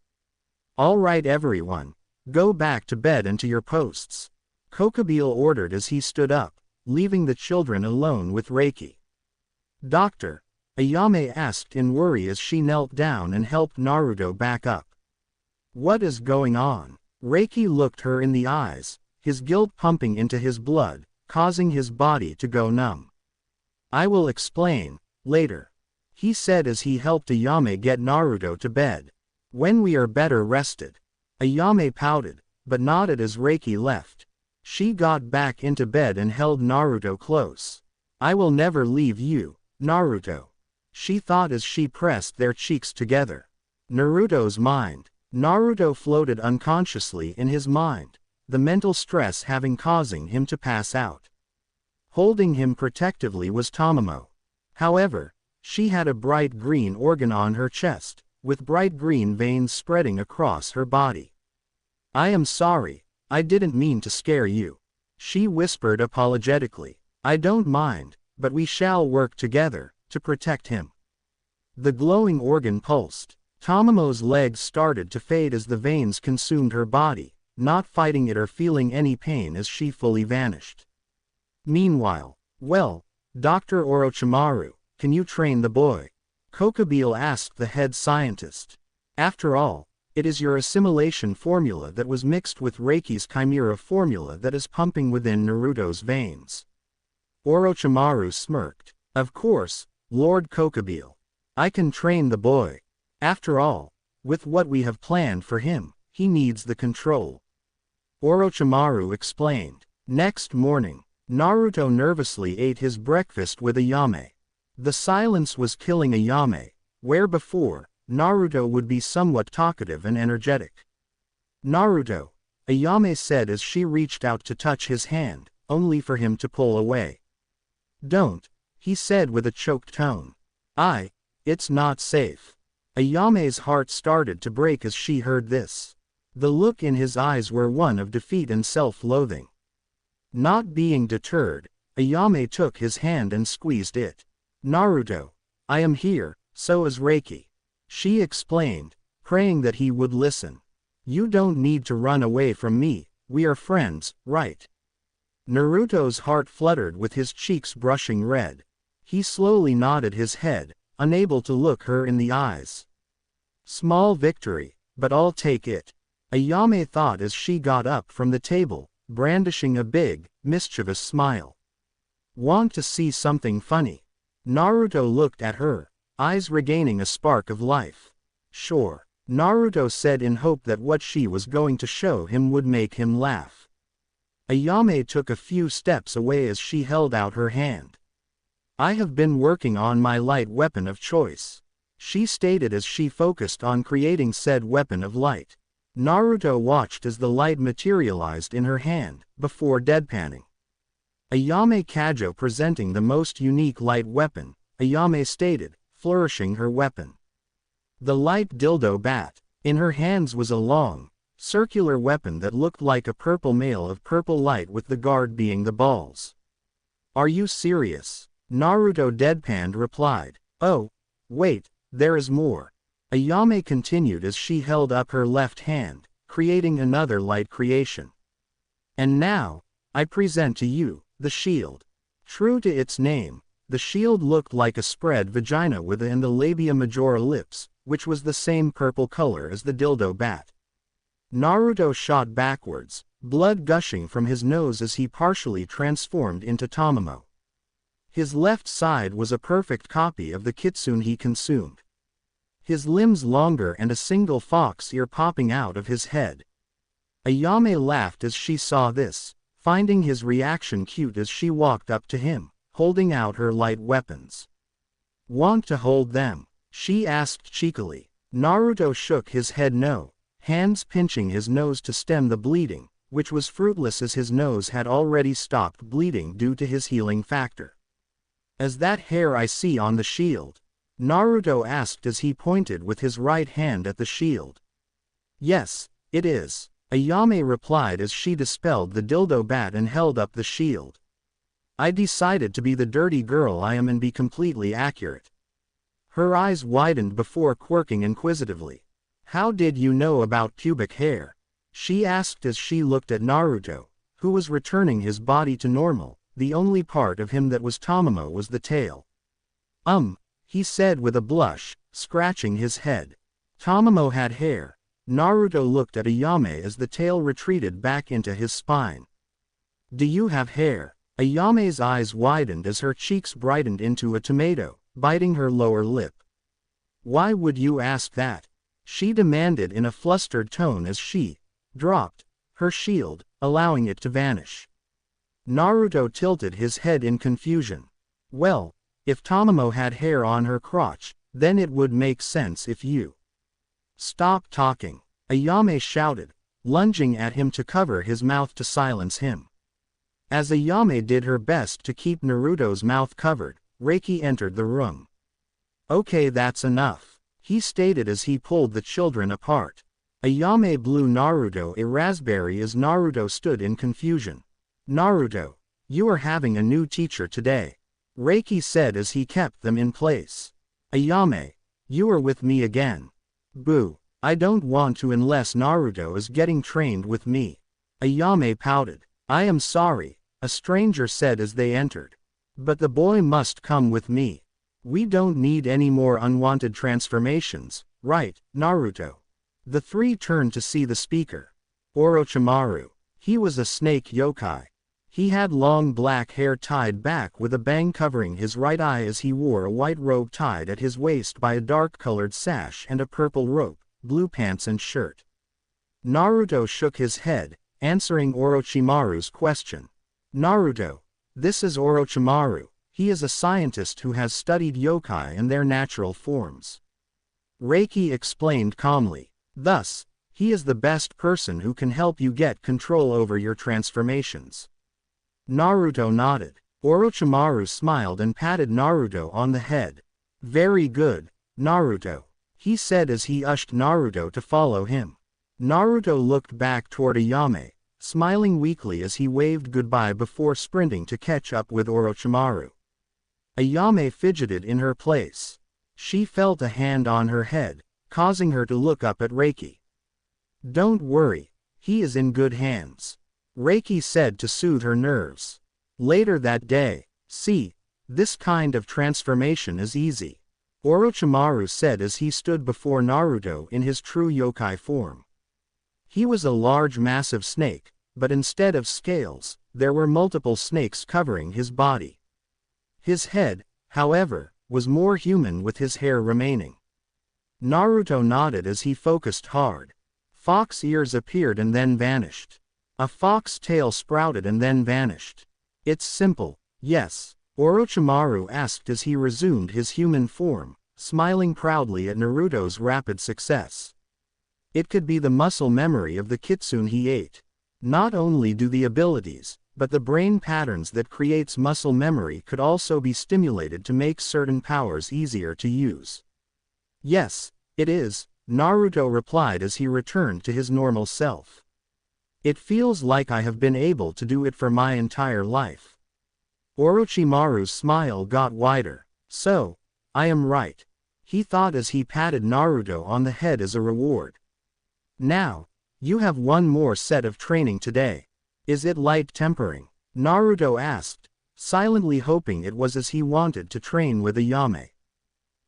"All right everyone, go back to bed and to your posts," Kokobile ordered as he stood up, leaving the children alone with Reiki. "Doctor," Ayame asked in worry as she knelt down and helped Naruto back up. "What is going on?" Reiki looked her in the eyes, his guilt pumping into his blood, causing his body to go numb. "I will explain, later," he said as he helped Ayame get Naruto to bed. "When we are better rested." Ayame pouted, but nodded as Reiki left. She got back into bed and held Naruto close. "I will never leave you, Naruto," she thought as she pressed their cheeks together. Naruto's mind. Naruto floated unconsciously in his mind, the mental stress having causing him to pass out. Holding him protectively was Tamamo. However, she had a bright green organ on her chest, with bright green veins spreading across her body. "I am sorry, I didn't mean to scare you," she whispered apologetically. "I don't mind, but we shall work together, to protect him." The glowing organ pulsed. Tomomo's legs started to fade as the veins consumed her body, not fighting it or feeling any pain as she fully vanished. Meanwhile, well, Dr. Orochimaru, can you train the boy? Kokobile asked the head scientist. After all, it is your assimilation formula that was mixed with Reiki's chimera formula that is pumping within Naruto's veins. Orochimaru smirked. Of course, Lord Kokobile. I can train the boy. After all, with what we have planned for him, he needs the control. Orochimaru explained. Next morning, Naruto nervously ate his breakfast with Ayame. The silence was killing Ayame, where before, Naruto would be somewhat talkative and energetic. Naruto, Ayame said as she reached out to touch his hand, only for him to pull away. Don't, he said with a choked tone. It's not safe. Ayame's heart started to break as she heard this. The look in his eyes were one of defeat and self-loathing. Not being deterred, Ayame took his hand and squeezed it. Naruto, I am here, so is Reiki. She explained, praying that he would listen. You don't need to run away from me, we are friends, right? Naruto's heart fluttered with his cheeks brushing red. He slowly nodded his head, unable to look her in the eyes. Small victory, but I'll take it. Ayame thought as she got up from the table, brandishing a big, mischievous smile. Want to see something funny? Naruto looked at her, eyes regaining a spark of life. Sure, Naruto said in hope that what she was going to show him would make him laugh. Ayame took a few steps away as she held out her hand. I have been working on my light weapon of choice, she stated as she focused on creating said weapon of light. Naruto watched as the light materialized in her hand, before deadpanning. Ayame Kajo presenting the most unique light weapon, Ayame stated, flourishing her weapon. The light dildo bat. In her hands was a long, circular weapon that looked like a purple mail of purple light with the guard being the balls. Are you serious? Naruto deadpanned replied. Oh, wait, there is more. Ayame continued as she held up her left hand, creating another light creation. And now, I present to you, the shield. True to its name, the shield looked like a spread vagina within the labia majora lips, which was the same purple color as the dildo bat. Naruto shot backwards, blood gushing from his nose as he partially transformed into Tomomo. His left side was a perfect copy of the kitsune he consumed. His limbs longer and a single fox ear popping out of his head. Ayame laughed as she saw this, finding his reaction cute as she walked up to him, holding out her light weapons. Want to hold them? She asked cheekily. Naruto shook his head no, hands pinching his nose to stem the bleeding, which was fruitless as his nose had already stopped bleeding due to his healing factor. Is that hair I see on the shield? Naruto asked as he pointed with his right hand at the shield. Yes, it is, Ayame replied as she dispelled the dildo bat and held up the shield. I decided to be the dirty girl I am and be completely accurate. Her eyes widened before quirking inquisitively. How did you know about pubic hair? She asked as she looked at Naruto, who was returning his body to normal. The only part of him that was Tomomo was the tail. He said with a blush, scratching his head. Tomomo had hair. Naruto looked at Ayame as the tail retreated back into his spine. Do you have hair? Ayame's eyes widened as her cheeks brightened into a tomato, biting her lower lip. Why would you ask that? She demanded in a flustered tone as she dropped her shield, allowing it to vanish. Naruto tilted his head in confusion. Well, if Tomomo had hair on her crotch, then it would make sense if you stop talking, Ayame shouted, lunging at him to cover his mouth to silence him. As Ayame did her best to keep Naruto's mouth covered, Reiki entered the room. Okay, that's enough, he stated as he pulled the children apart. Ayame blew Naruto a raspberry as Naruto stood in confusion. Naruto, you are having a new teacher today, Reiki said as he kept them in place. Ayame, You are with me again. Boo. I don't want to unless Naruto is getting trained with me. Ayame pouted. I am sorry, a stranger said as they entered. But the boy must come with me. We don't need any more unwanted transformations, right, Naruto? The three turned to see the speaker. Orochimaru. He was a snake yokai. He had long black hair tied back with a bang covering his right eye as he wore a white robe tied at his waist by a dark-colored sash and a purple rope, blue pants and shirt. Naruto shook his head, answering Orochimaru's question. Naruto, this is Orochimaru. He is a scientist who has studied yokai and their natural forms. Reiki explained calmly. Thus, he is the best person who can help you get control over your transformations. Naruto nodded. Orochimaru smiled and patted Naruto on the head. Very good, Naruto, he said as he ushered Naruto to follow him. Naruto looked back toward Ayame, smiling weakly as he waved goodbye before sprinting to catch up with Orochimaru. Ayame fidgeted in her place. She felt a hand on her head, causing her to look up at Reiki. Don't worry, he is in good hands, Reiki said to soothe her nerves. Later that day, see, this kind of transformation is easy, Orochimaru said as he stood before Naruto in his true yokai form. He was a large massive snake, but instead of scales, there were multiple snakes covering his body. His head, however, was more human with his hair remaining. Naruto nodded as he focused hard. Fox ears appeared and then vanished. A fox tail sprouted and then vanished. It's simple, yes, Orochimaru asked as he resumed his human form, smiling proudly at Naruto's rapid success. It could be the muscle memory of the kitsune he ate. Not only do the abilities, but the brain patterns that creates muscle memory could also be stimulated to make certain powers easier to use. Yes, it is, Naruto replied as he returned to his normal self. It feels like I have been able to do it for my entire life. Orochimaru's smile got wider. So, I am right, he thought as he patted Naruto on the head as a reward. Now, you have one more set of training today. Is it light tempering? Naruto asked, silently hoping it was as he wanted to train with Ayame.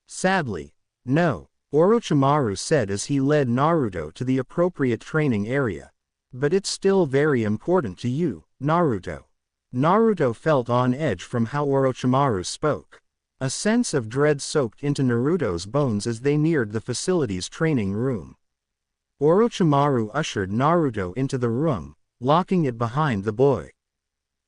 Sadly, no, Orochimaru said as he led Naruto to the appropriate training area. But it's still very important to you, Naruto. Naruto felt on edge from how Orochimaru spoke. A sense of dread soaked into Naruto's bones as they neared the facility's training room. Orochimaru ushered Naruto into the room, locking it behind the boy.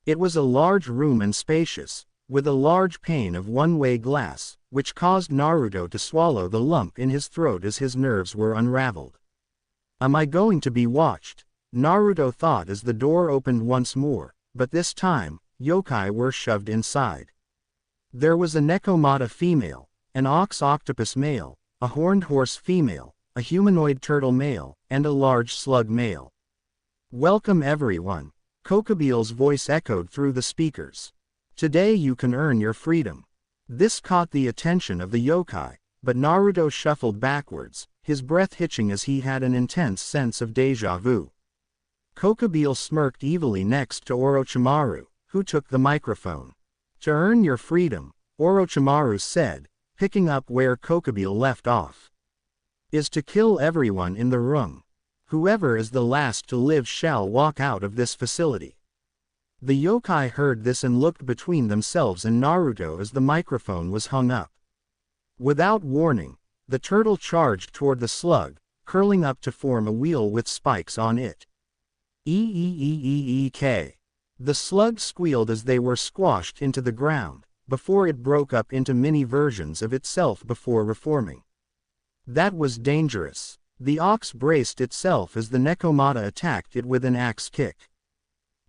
It was a large room and spacious, with a large pane of one-way glass, which caused Naruto to swallow the lump in his throat as his nerves were unraveled. Am I going to be watched? Naruto thought as the door opened once more, but this time, yokai were shoved inside. There was a Nekomata female, an ox-octopus male, a horned horse female, a humanoid turtle male, and a large slug male. Welcome everyone, Kokobeel's voice echoed through the speakers. Today you can earn your freedom. This caught the attention of the yokai, but Naruto shuffled backwards, his breath hitching as he had an intense sense of déjà vu. Kokobeel smirked evilly next to Orochimaru, who took the microphone. To earn your freedom, Orochimaru said, picking up where Kokobeel left off, is to kill everyone in the room. Whoever is the last to live shall walk out of this facility. The yokai heard this and looked between themselves and Naruto as the microphone was hung up. Without warning, the turtle charged toward the slug, curling up to form a wheel with spikes on it. Eek. The slug squealed as they were squashed into the ground, before it broke up into mini versions of itself before reforming. That was dangerous. The ox braced itself as the Nekomata attacked it with an axe kick.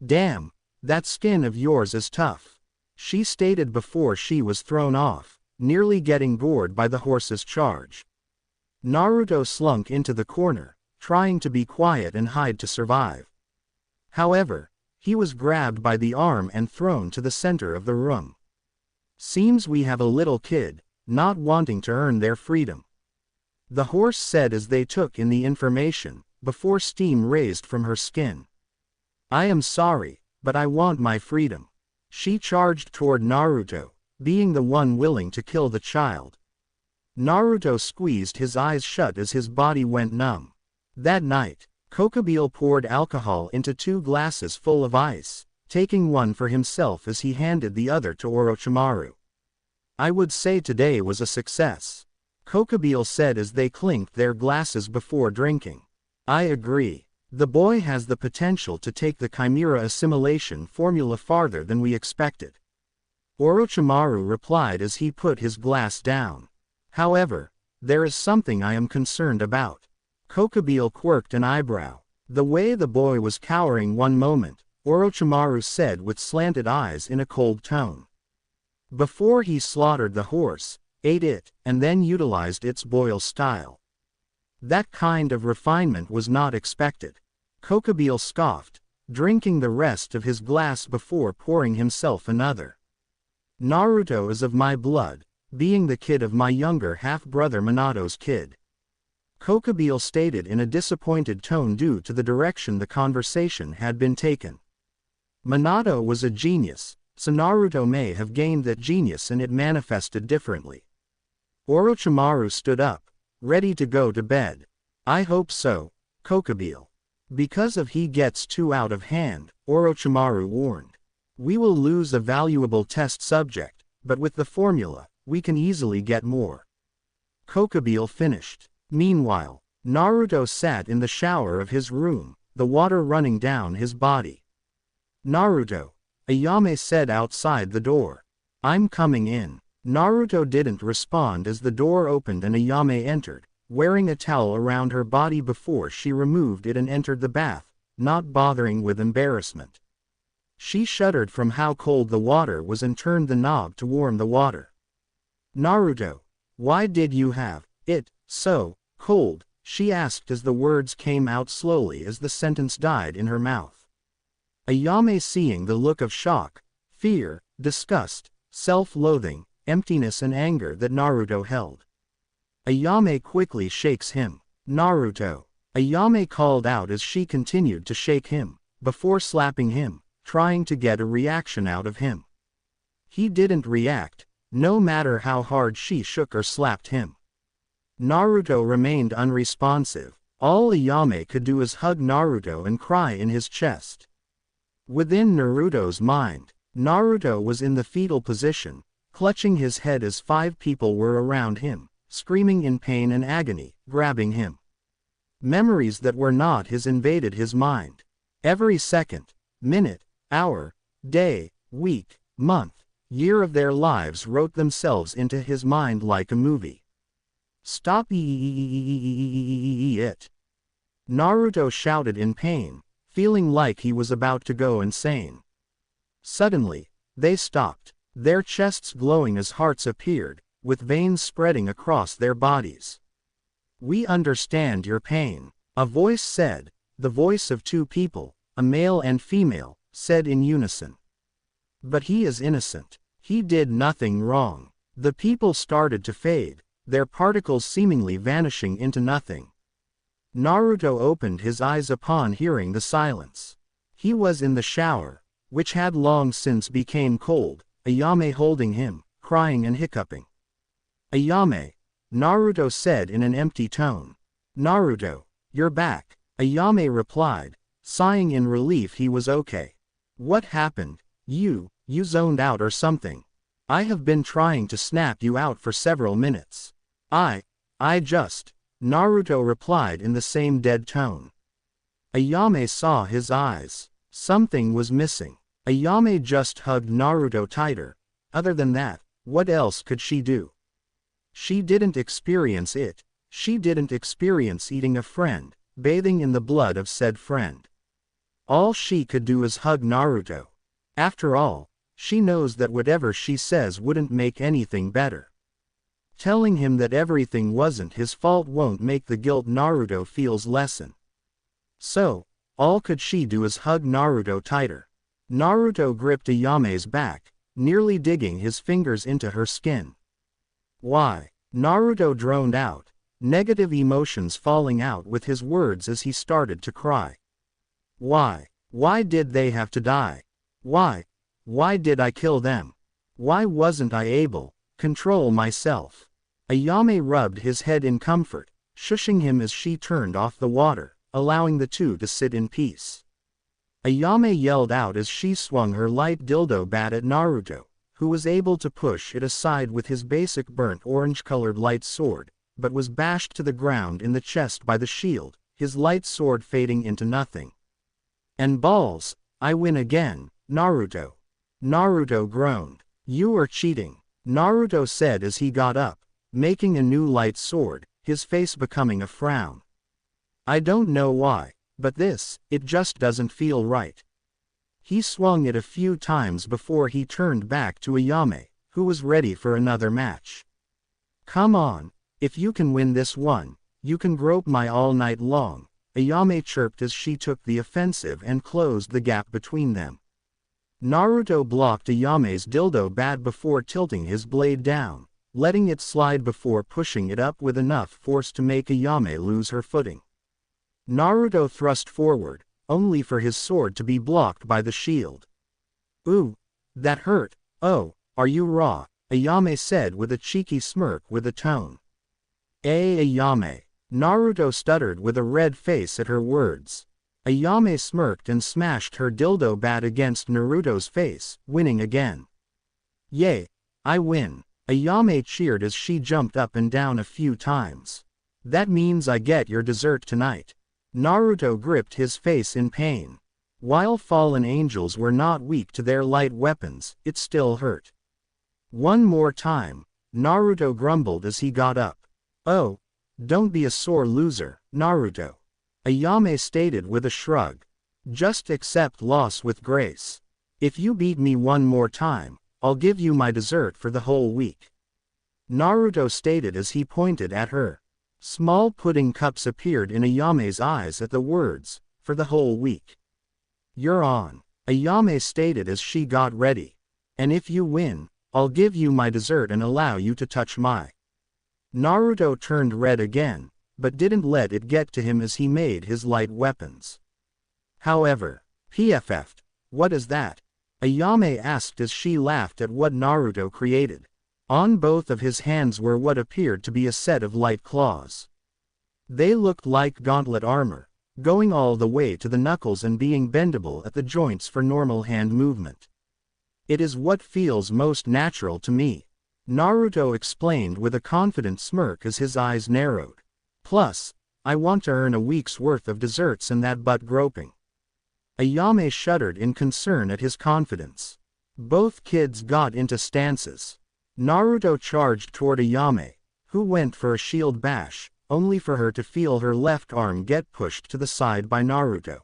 Damn, that skin of yours is tough, she stated before she was thrown off, nearly getting gored by the horse's charge. Naruto slunk into the corner, trying to be quiet and hide to survive. However, he was grabbed by the arm and thrown to the center of the room. Seems we have a little kid, not wanting to earn their freedom. the horse said as they took in the information, before steam raised from her skin. I am sorry, but I want my freedom. She charged toward Naruto, being the one willing to kill the child. Naruto squeezed his eyes shut as his body went numb. That night, Kokubile poured alcohol into 2 glasses full of ice, taking one for himself as he handed the other to Orochimaru. I would say today was a success, Kokubile said as they clinked their glasses before drinking. I agree. The boy has the potential to take the Chimera assimilation formula farther than we expected. Orochimaru replied as he put his glass down. However, there is something I am concerned about. Kokubile quirked an eyebrow. The way the boy was cowering one moment, Orochimaru said with slanted eyes in a cold tone. Before he slaughtered the horse, ate it, and then utilized its boil style. That kind of refinement was not expected. Kokubile scoffed, drinking the rest of his glass before pouring himself another. Naruto is of my blood, being the kid of my younger half-brother Minato's kid. Kokubile stated in a disappointed tone due to the direction the conversation had been taken. Minato was a genius, so Naruto may have gained that genius and it manifested differently. Orochimaru stood up, ready to go to bed. I hope so, Kokubile. Because if he gets too out of hand, Orochimaru warned. We will lose a valuable test subject, but with the formula, we can easily get more. Kokubile finished. Meanwhile, Naruto sat in the shower of his room, the water running down his body. Naruto, Ayame said outside the door. I'm coming in. Naruto didn't respond as the door opened and Ayame entered, wearing a towel around her body before she removed it and entered the bath, not bothering with embarrassment. She shuddered from how cold the water was and turned the knob to warm the water. Naruto, why did you have it so cold? She asked as the words came out slowly as the sentence died in her mouth. Ayame, seeing the look of shock, fear, disgust, self-loathing, emptiness and anger that Naruto held. Ayame quickly shakes him. Naruto, Ayame called out as she continued to shake him, before slapping him, trying to get a reaction out of him. He didn't react, no matter how hard she shook or slapped him. Naruto remained unresponsive. All Ayame could do is hug Naruto and cry in his chest. Within Naruto's mind, Naruto was in the fetal position, clutching his head as 5 people were around him, screaming in pain and agony, grabbing him. Memories that were not his invaded his mind. Every second, minute, hour, day, week, month, year of their lives wrote themselves into his mind like a movie. Stop it! Naruto shouted in pain, feeling like he was about to go insane. Suddenly, they stopped, their chests glowing as hearts appeared, with veins spreading across their bodies. We understand your pain, a voice said, the voice of 2 people, a male and female, said in unison. But he is innocent. He did nothing wrong. The people started to fade, their particles seemingly vanishing into nothing. Naruto opened his eyes upon hearing the silence. He was in the shower, which had long since became cold, Ayame holding him, crying and hiccuping. Ayame, Naruto said in an empty tone. Naruto, you're back, Ayame replied, sighing in relief he was okay. What happened? You zoned out or something. I have been trying to snap you out for several minutes. I just, Naruto replied in the same dead tone. Ayame saw his eyes. Something was missing. Ayame just hugged Naruto tighter. Other than that, what else could she do? She didn't experience it. She didn't experience eating a friend, bathing in the blood of said friend. All she could do is hug Naruto. After all, she knows that whatever she says wouldn't make anything better. Telling him that everything wasn't his fault won't make the guilt Naruto feels lessen. So, all could she do is hug Naruto tighter. Naruto gripped Ayame's back, nearly digging his fingers into her skin. Why? Naruto droned out, negative emotions falling out with his words as he started to cry. Why? Why did they have to die? Why? Why did I kill them? Why wasn't I able control myself? Ayame rubbed his head in comfort, shushing him as she turned off the water, allowing the two to sit in peace. Ayame yelled out as she swung her light dildo bat at Naruto, who was able to push it aside with his basic burnt orange-colored light sword, but was bashed to the ground in the chest by the shield, his light sword fading into nothing. And balls, I win again, Naruto. Naruto groaned. You are cheating, Naruto said as he got up, making a new light sword, his face becoming a frown. I don't know why, but it just doesn't feel right. He swung it a few times before he turned back to Ayame, who was ready for another match. Come on, if you can win this one, you can grope my all night long, Ayame chirped as she took the offensive and closed the gap between them. Naruto blocked Ayame's dildo bat before tilting his blade down, letting it slide before pushing it up with enough force to make Ayame lose her footing. Naruto thrust forward, only for his sword to be blocked by the shield. Ooh, that hurt. Oh, are you raw? Ayame said with a cheeky smirk with a tone. Ayame. Naruto stuttered with a red face at her words. Ayame smirked and smashed her dildo bat against Naruto's face, winning again. Yay, I win. Ayame cheered as she jumped up and down a few times. That means I get your dessert tonight. Naruto gripped his face in pain. While fallen angels were not weak to their light weapons, it still hurt. One more time, Naruto grumbled as he got up. Oh, don't be a sore loser, Naruto. Ayame stated with a shrug. Just accept loss with grace. If you beat me one more time, I'll give you my dessert for the whole week. Naruto stated as he pointed at her. Small pudding cups appeared in Ayame's eyes at the words, for the whole week. You're on, Ayame stated as she got ready. And if you win, I'll give you my dessert and allow you to touch my. Naruto turned red again, but didn't let it get to him as he made his light weapons. However, PFF'd, what is that? Ayame asked as she laughed at what Naruto created. On both of his hands were what appeared to be a set of light claws. They looked like gauntlet armor, going all the way to the knuckles and being bendable at the joints for normal hand movement. It is what feels most natural to me, Naruto explained with a confident smirk as his eyes narrowed. Plus, I want to earn a week's worth of desserts and that butt groping. Ayame shuddered in concern at his confidence. Both kids got into stances. Naruto charged toward Ayame, who went for a shield bash, only for her to feel her left arm get pushed to the side by Naruto.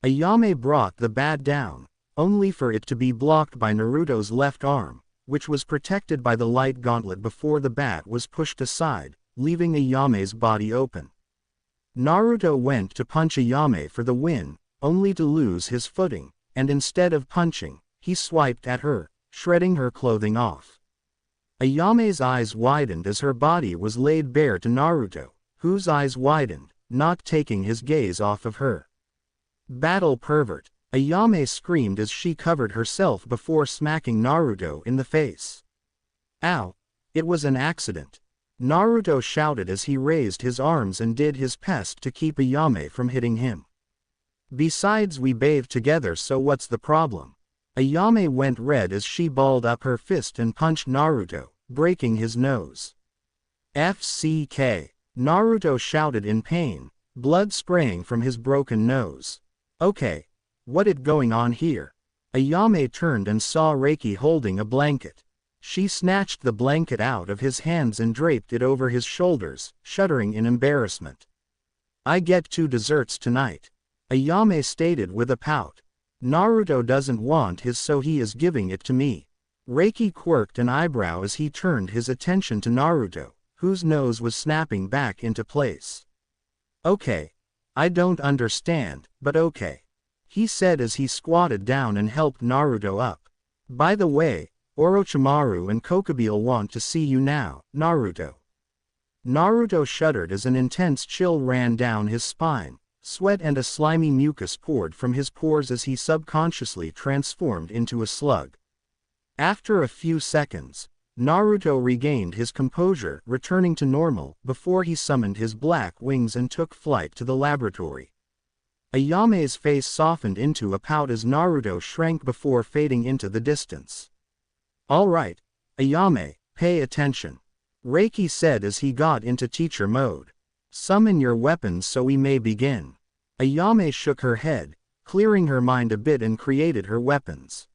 Ayame brought the bat down, only for it to be blocked by Naruto's left arm, which was protected by the light gauntlet before the bat was pushed aside, leaving Ayame's body open. Naruto went to punch Ayame for the win, only to lose his footing, and instead of punching, he swiped at her, shredding her clothing off. Ayame's eyes widened as her body was laid bare to Naruto, whose eyes widened, not taking his gaze off of her. Battle pervert, Ayame screamed as she covered herself before smacking Naruto in the face. Ow! It was an accident. Naruto shouted as he raised his arms and did his best to keep Ayame from hitting him. Besides, we bathed together, so what's the problem? Ayame went red as she balled up her fist and punched Naruto, breaking his nose. FCK, Naruto shouted in pain, blood spraying from his broken nose. Okay, what is going on here? Ayame turned and saw Reiki holding a blanket. She snatched the blanket out of his hands and draped it over his shoulders, shuddering in embarrassment. I get 2 desserts tonight, Ayame stated with a pout. Naruto doesn't want his, so he is giving it to me. Reiki quirked an eyebrow as he turned his attention to Naruto, whose nose was snapping back into place. Okay. I don't understand, but okay, he said as he squatted down and helped Naruto up. By the way, Orochimaru and Kokubile want to see you now, Naruto. Naruto shuddered as an intense chill ran down his spine. Sweat and a slimy mucus poured from his pores as he subconsciously transformed into a slug. After a few seconds, Naruto regained his composure, returning to normal, before he summoned his black wings and took flight to the laboratory. Ayame's face softened into a pout as Naruto shrank before fading into the distance. "All right, Ayame, pay attention," Reiki said as he got into teacher mode. "Summon your weapons so we may begin." Ayame shook her head, clearing her mind a bit and created her weapons.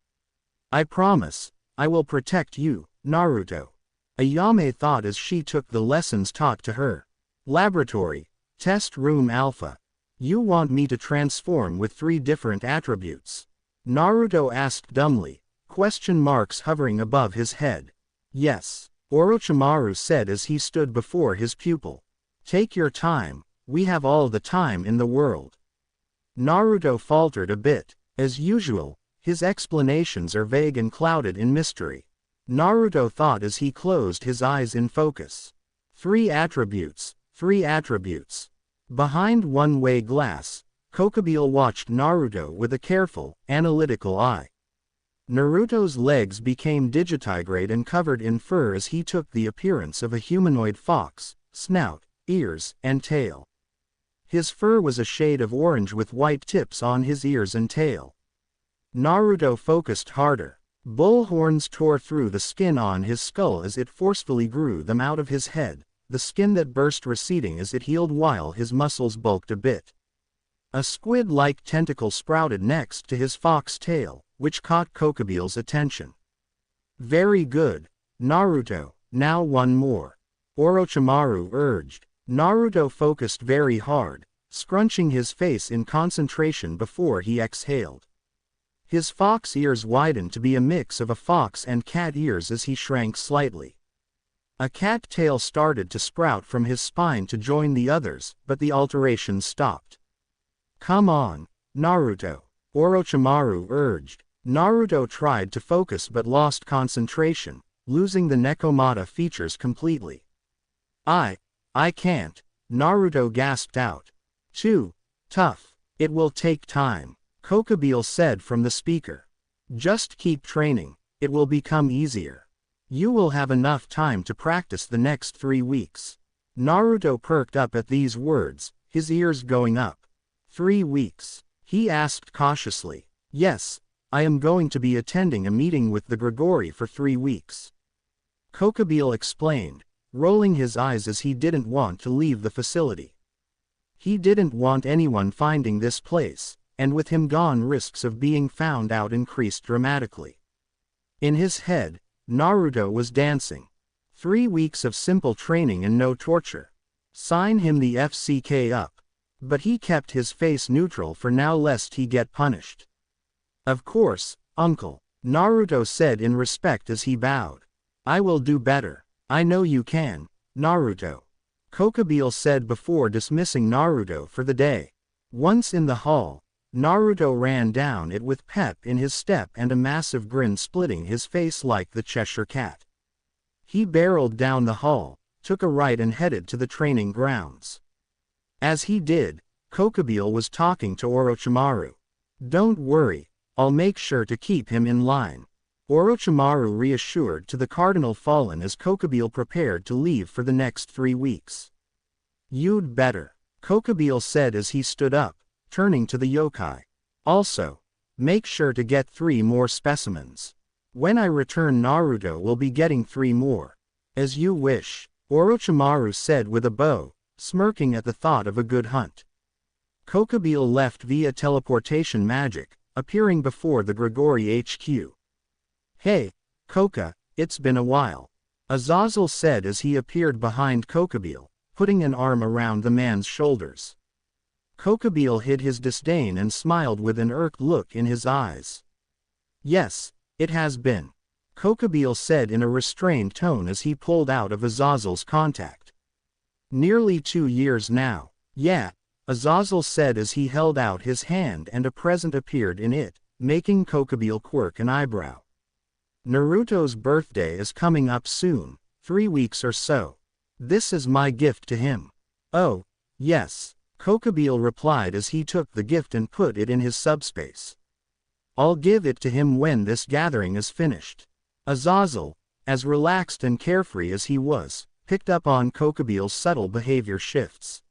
"I promise, I will protect you, Naruto," Ayame thought as she took the lessons taught to her. Laboratory, Test Room Alpha. "You want me to transform with 3 different attributes?" Naruto asked dumbly, question marks hovering above his head. "Yes," Orochimaru said as he stood before his pupil. "Take your time, we have all the time in the world." Naruto faltered a bit. As usual, his explanations are vague and clouded in mystery. Naruto thought as he closed his eyes in focus. 3 attributes, 3 attributes. Behind one-way glass, Kokobile watched Naruto with a careful, analytical eye. Naruto's legs became digitigrade and covered in fur as he took the appearance of a humanoid fox, snout, ears, and tail. His fur was a shade of orange with white tips on his ears and tail. Naruto focused harder. Bull horns tore through the skin on his skull as it forcefully grew them out of his head, the skin that burst receding as it healed while his muscles bulked a bit. A squid-like tentacle sprouted next to his fox tail, which caught Kokobile's attention. "Very good, Naruto, now one more," Orochimaru urged. Naruto focused very hard, scrunching his face in concentration before he exhaled. His fox ears widened to be a mix of a fox and cat ears as he shrank slightly. A cat tail started to sprout from his spine to join the others, but the alteration stopped. "Come on, Naruto," Orochimaru urged. Naruto tried to focus but lost concentration, losing the Nekomata features completely. I can't," Naruto gasped out. "Too tough. It will take time," Kokobile said from the speaker. "Just keep training, it will become easier. You will have enough time to practice the next 3 weeks." Naruto perked up at these words, his ears going up. 3 weeks? He asked cautiously. "Yes, I am going to be attending a meeting with the Grigori for 3 weeks." Kokobile explained, rolling his eyes as he didn't want to leave the facility. He didn't want anyone finding this place, and with him gone risks of being found out increased dramatically. In his head, Naruto was dancing. 3 weeks of simple training and no torture. Sign him the FCK up. But he kept his face neutral for now lest he get punished. "Of course, uncle," Naruto said in respect as he bowed. "I will do better. I know you can, Naruto," Kokobile said before dismissing Naruto for the day. Once in the hall, Naruto ran down it with pep in his step and a massive grin splitting his face like the Cheshire Cat. He barreled down the hall, took a right and headed to the training grounds. As he did, Kokobile was talking to Orochimaru. "Don't worry, I'll make sure to keep him in line," Orochimaru reassured to the Cardinal Fallen as Kokobile prepared to leave for the next 3 weeks. "You'd better," Kokobile said as he stood up, turning to the yokai. "Also, make sure to get 3 more specimens. When I return Naruto will be getting 3 more." "As you wish," Orochimaru said with a bow, smirking at the thought of a good hunt. Kokobile left via teleportation magic, appearing before the Grigori HQ. "Hey, Koka, it's been a while," Azazel said as he appeared behind Kokobile, putting an arm around the man's shoulders. Kokobile hid his disdain and smiled with an irked look in his eyes. "Yes, it has been," Kokobile said in a restrained tone as he pulled out of Azazel's contact. "Nearly 2 years now." "Yeah," Azazel said as he held out his hand and a present appeared in it, making Kokobile quirk an eyebrow. "Naruto's birthday is coming up soon, 3 weeks or so. This is my gift to him. Oh, yes, Kokobeel replied as he took the gift and put it in his subspace. I'll give it to him when this gathering is finished. Azazel, as relaxed and carefree as he was, picked up on Kokobeel's subtle behavior shifts.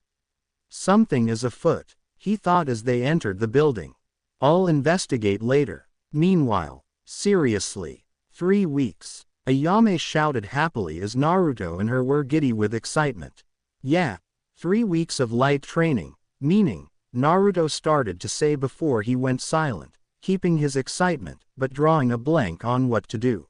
Something is afoot, he thought as they entered the building. I'll investigate later. Meanwhile, seriously, 3 weeks. Ayame shouted happily as Naruto and her were giddy with excitement. Yeah, 3 weeks of light training, meaning, Naruto started to say before he went silent, keeping his excitement but drawing a blank on what to do.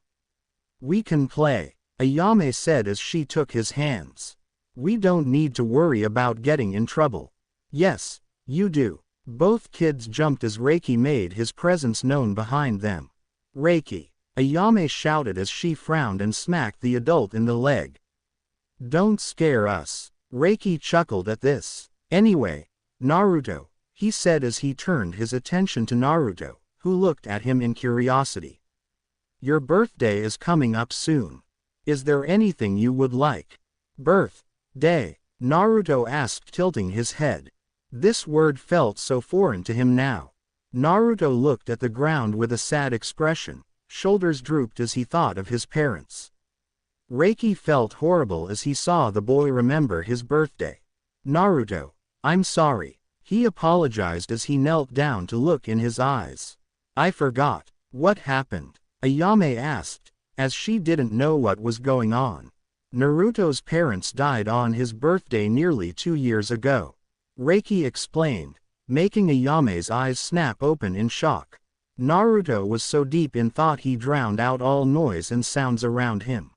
We can play, Ayame said as she took his hands. We don't need to worry about getting in trouble. Yes, you do. Both kids jumped as Reiki made his presence known behind them. Reiki, Ayame shouted as she frowned and smacked the adult in the leg. Don't scare us. Reiki chuckled at this. Anyway, Naruto, he said as he turned his attention to Naruto, who looked at him in curiosity. Your birthday is coming up soon. Is there anything you would like? Birth-day, Naruto asked, tilting his head. This word felt so foreign to him now. Naruto looked at the ground with a sad expression, shoulders drooped as he thought of his parents. Reiki felt horrible as he saw the boy remember his birthday. Naruto, I'm sorry, he apologized as he knelt down to look in his eyes. I forgot. What happened? Ayame asked, as she didn't know what was going on. Naruto's parents died on his birthday nearly 2 years ago. Reiki explained, making Ayame's eyes snap open in shock. Naruto was so deep in thought he drowned out all noise and sounds around him.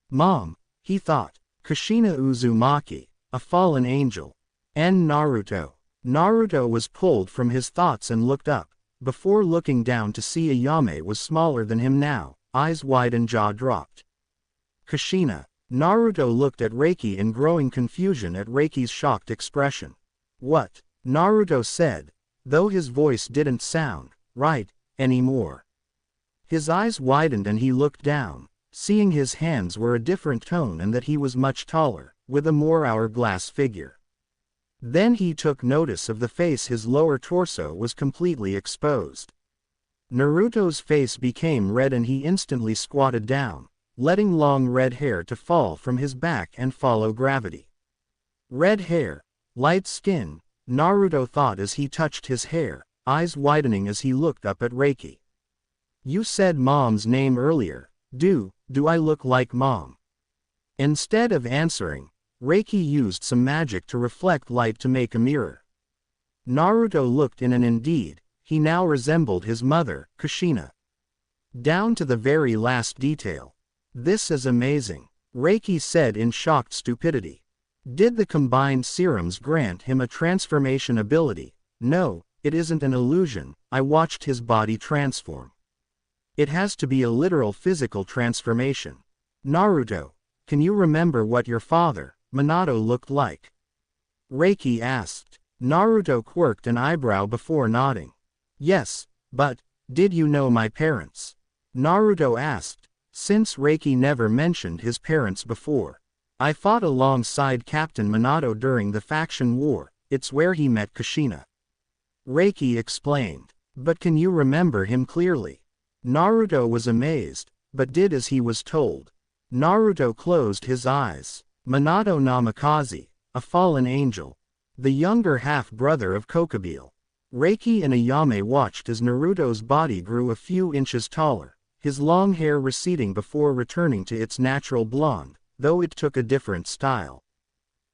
Mom, he thought, Kushina Uzumaki, a fallen angel. And Naruto. Naruto was pulled from his thoughts and looked up, before looking down to see Ayame was smaller than him now, eyes wide and jaw dropped. Kushina. Naruto looked at Reiki in growing confusion at Reiki's shocked expression. What? Naruto said, though his voice didn't sound right anymore. His eyes widened and he looked down, seeing his hands were a different tone and that he was much taller, with a more hourglass figure. Then he took notice of the face. His lower torso was completely exposed. Naruto's face became red and he instantly squatted down, letting long red hair to fall from his back and follow gravity. Red hair, light skin, Naruto thought as he touched his hair, eyes widening as he looked up at Reiki. You said Mom's name earlier. Do I look like Mom? Instead of answering, Reiki used some magic to reflect light to make a mirror. Naruto looked in and indeed, he now resembled his mother, Kushina. Down to the very last detail. This is amazing, Reiki said in shocked stupidity. Did the combined serums grant him a transformation ability? No, it isn't an illusion, I watched his body transform. It has to be a literal physical transformation. Naruto, can you remember what your father, Minato, looked like? Reiki asked. Naruto quirked an eyebrow before nodding. Yes, but, did you know my parents? Naruto asked, since Reiki never mentioned his parents before. I fought alongside Captain Minato during the faction war, it's where he met Kushina. Reiki explained. But can you remember him clearly? Naruto was amazed, but did as he was told. Naruto closed his eyes. Minato Namikaze, a fallen angel. The younger half-brother of Kokobeel. Reiki and Ayame watched as Naruto's body grew a few inches taller, his long hair receding before returning to its natural blonde, though it took a different style.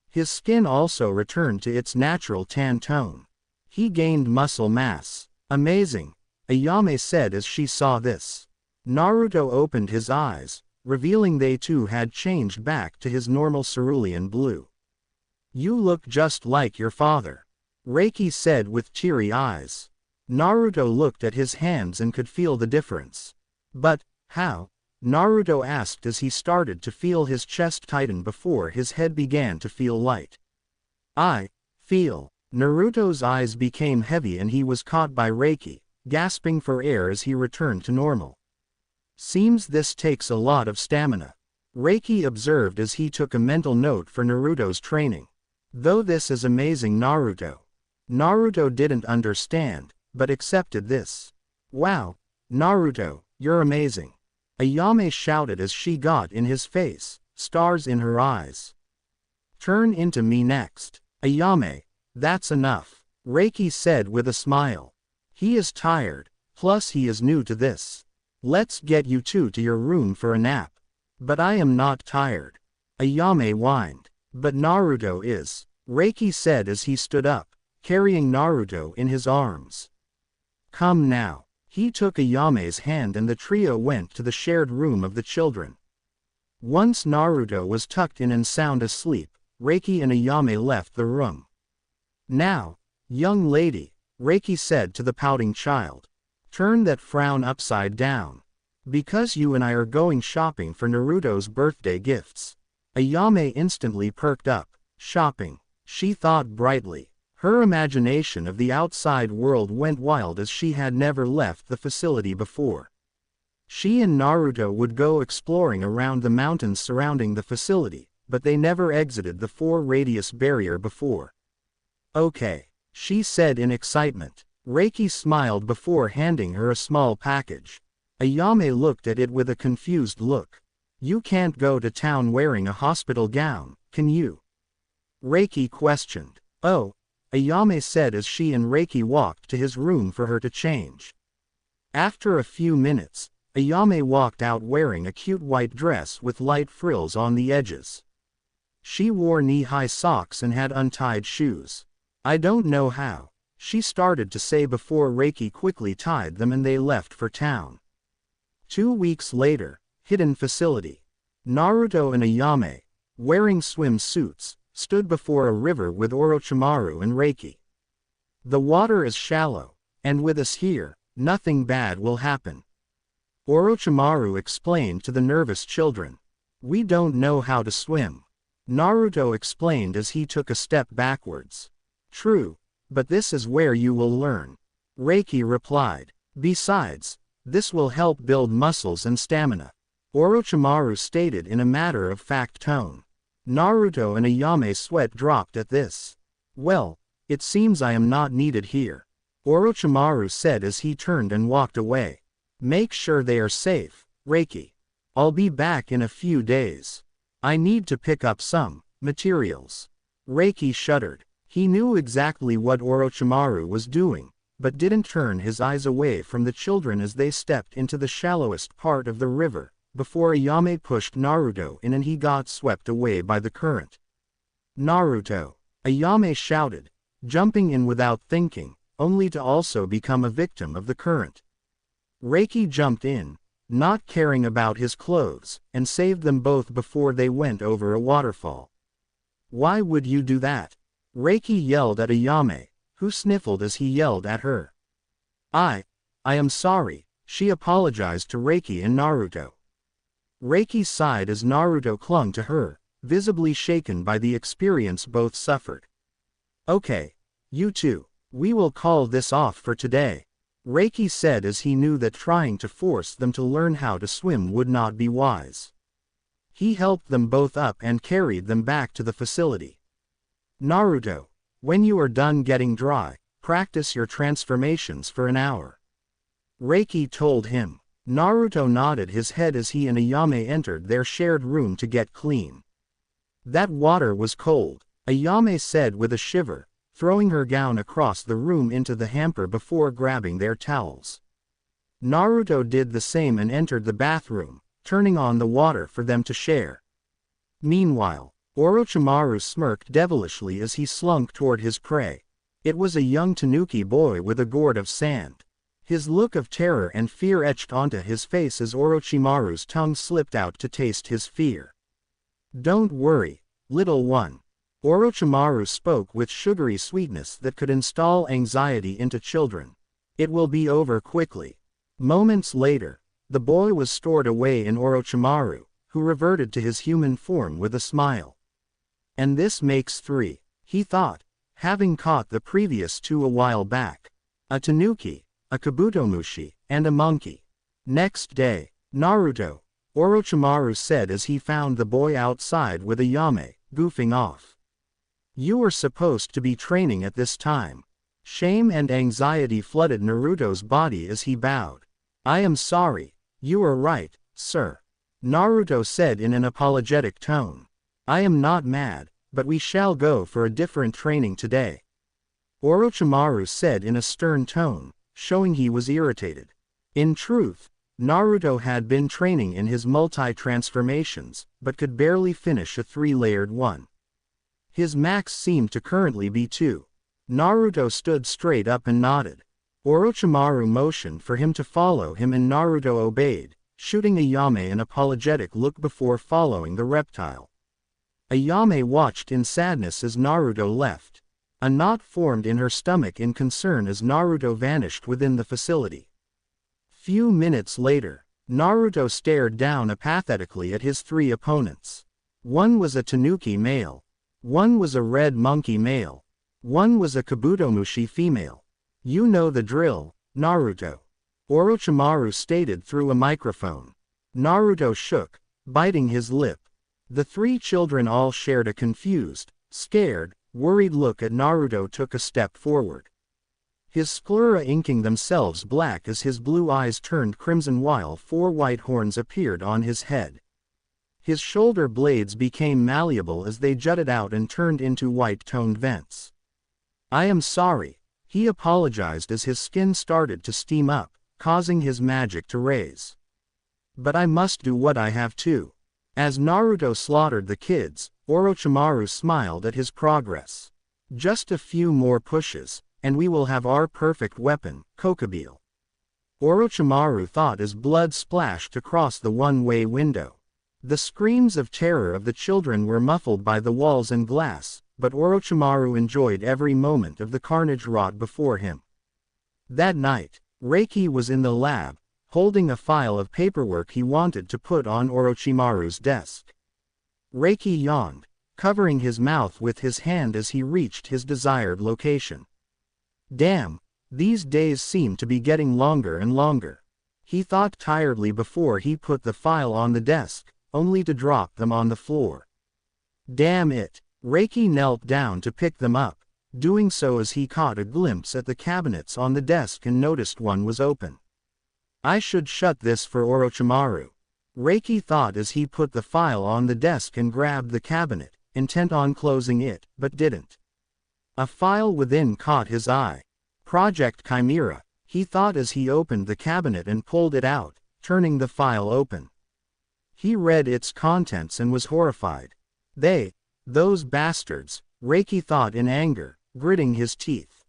His skin also returned to its natural tan tone. He gained muscle mass. Amazing, Ayame said as she saw this. Naruto opened his eyes, revealing they too had changed back to his normal cerulean blue. You look just like your father, Reiki said with teary eyes. Naruto looked at his hands and could feel the difference. But, how? Naruto asked as he started to feel his chest tighten before his head began to feel light. I feel. Naruto's eyes became heavy and he was caught by Reiki, gasping for air as he returned to normal. Seems this takes a lot of stamina. Reiki observed as he took a mental note for Naruto's training. Though this is amazing Naruto. Naruto didn't understand, but accepted this. Wow, Naruto, you're amazing. Ayame shouted as she got in his face, stars in her eyes. Turn into me next. Ayame, that's enough, Reiki said with a smile. He is tired, plus he is new to this. Let's get you two to your room for a nap. But I am not tired. Ayame whined. But Naruto is, Reiki said as he stood up, carrying Naruto in his arms. Come now. He took Ayame's hand and the trio went to the shared room of the children. Once Naruto was tucked in and sound asleep, Reiki and Ayame left the room. Now, young lady, Reiki said to the pouting child, turn that frown upside down. Because you and I are going shopping for Naruto's birthday gifts. Ayame instantly perked up. Shopping, she thought brightly. Her imagination of the outside world went wild as she had never left the facility before. She and Naruto would go exploring around the mountains surrounding the facility, but they never exited the 4-radius barrier before. Okay, she said in excitement. Reiki smiled before handing her a small package. Ayame looked at it with a confused look. You can't go to town wearing a hospital gown, can you? Reiki questioned. Oh, Ayame said as she and Reiki walked to his room for her to change. After a few minutes, Ayame walked out wearing a cute white dress with light frills on the edges. She wore knee-high socks and had untied shoes. I don't know how, she started to say before Reiki quickly tied them and they left for town. 2 weeks later, hidden facility. Naruto and Ayame, wearing swimsuits, stood before a river with Orochimaru and Reiki. The water is shallow, and with us here, nothing bad will happen. Orochimaru explained to the nervous children. We don't know how to swim. Naruto explained as he took a step backwards. True, but this is where you will learn. Reiki replied. Besides, this will help build muscles and stamina. Orochimaru stated in a matter-of-fact tone. Naruto and Ayame sweat dropped at this. Well, it seems I am not needed here. Orochimaru said as he turned and walked away. Make sure they are safe, Reiki. I'll be back in a few days. I need to pick up some materials. Reiki shuddered. He knew exactly what Orochimaru was doing, but didn't turn his eyes away from the children as they stepped into the shallowest part of the river, before Ayame pushed Naruto in and he got swept away by the current. Naruto! Ayame shouted, jumping in without thinking, only to also become a victim of the current. Reiki jumped in, not caring about his clothes, and saved them both before they went over a waterfall. Why would you do that? Reiki yelled at Ayame, who sniffled as he yelled at her. I am sorry, she apologized to Reiki and Naruto. Reiki sighed as Naruto clung to her, visibly shaken by the experience both suffered. Okay, you two, we will call this off for today, Reiki said as he knew that trying to force them to learn how to swim would not be wise. He helped them both up and carried them back to the facility. Naruto, when you are done getting dry, practice your transformations for an hour. Reiki told him. Naruto nodded his head as he and Ayame entered their shared room to get clean. That water was cold, Ayame said with a shiver, throwing her gown across the room into the hamper before grabbing their towels. Naruto did the same and entered the bathroom, turning on the water for them to share. Meanwhile, Orochimaru smirked devilishly as he slunk toward his prey. It was a young tanuki boy with a gourd of sand. His look of terror and fear etched onto his face as Orochimaru's tongue slipped out to taste his fear. Don't worry, little one. Orochimaru spoke with sugary sweetness that could install anxiety into children. It will be over quickly. Moments later, the boy was stored away in Orochimaru, who reverted to his human form with a smile. And this makes 3, he thought, having caught the previous 2 a while back. A tanuki, a kabutomushi, and a monkey. Next day, Naruto, Orochimaru said as he found the boy outside with Ayame, goofing off. You were supposed to be training at this time. Shame and anxiety flooded Naruto's body as he bowed. I am sorry. You are right, sir. Naruto said in an apologetic tone. I am not mad, but we shall go for a different training today. Orochimaru said in a stern tone, showing he was irritated. In truth, Naruto had been training in his multi-transformations, but could barely finish a 3-layered one. His max seemed to currently be 2. Naruto stood straight up and nodded. Orochimaru motioned for him to follow him and Naruto obeyed, shooting Ayame an apologetic look before following the reptile. Ayame watched in sadness as Naruto left. A knot formed in her stomach in concern as Naruto vanished within the facility. Few minutes later, Naruto stared down apathetically at his 3 opponents. One was a Tanuki male. One was a red monkey male. One was a Kabutomushi female. You know the drill, Naruto. Orochimaru stated through a microphone. Naruto shook, biting his lip. The 3 children all shared a confused, scared, worried look at Naruto took a step forward. His sclera inking themselves black as his blue eyes turned crimson while 4 white horns appeared on his head. His shoulder blades became malleable as they jutted out and turned into white-toned vents. I am sorry, he apologized as his skin started to steam up, causing his magic to raise. But I must do what I have to. As Naruto slaughtered the kids, Orochimaru smiled at his progress. Just a few more pushes, and we will have our perfect weapon, Kokobile. Orochimaru thought as blood splashed across the one-way window. The screams of terror of the children were muffled by the walls and glass, but Orochimaru enjoyed every moment of the carnage wrought before him. That night, Reiki was in the lab, holding a file of paperwork he wanted to put on Orochimaru's desk. Reiki yawned, covering his mouth with his hand as he reached his desired location. Damn, these days seem to be getting longer and longer. He thought tiredly before he put the file on the desk, only to drop them on the floor. Damn it, Reiki knelt down to pick them up, doing so as he caught a glimpse at the cabinets on the desk and noticed one was open. I should shut this for Orochimaru. Reiki thought as he put the file on the desk and grabbed the cabinet, intent on closing it, but didn't. A file within caught his eye. Project Chimera, he thought as he opened the cabinet and pulled it out, turning the file open. He read its contents and was horrified. Those bastards, Reiki thought in anger, gritting his teeth.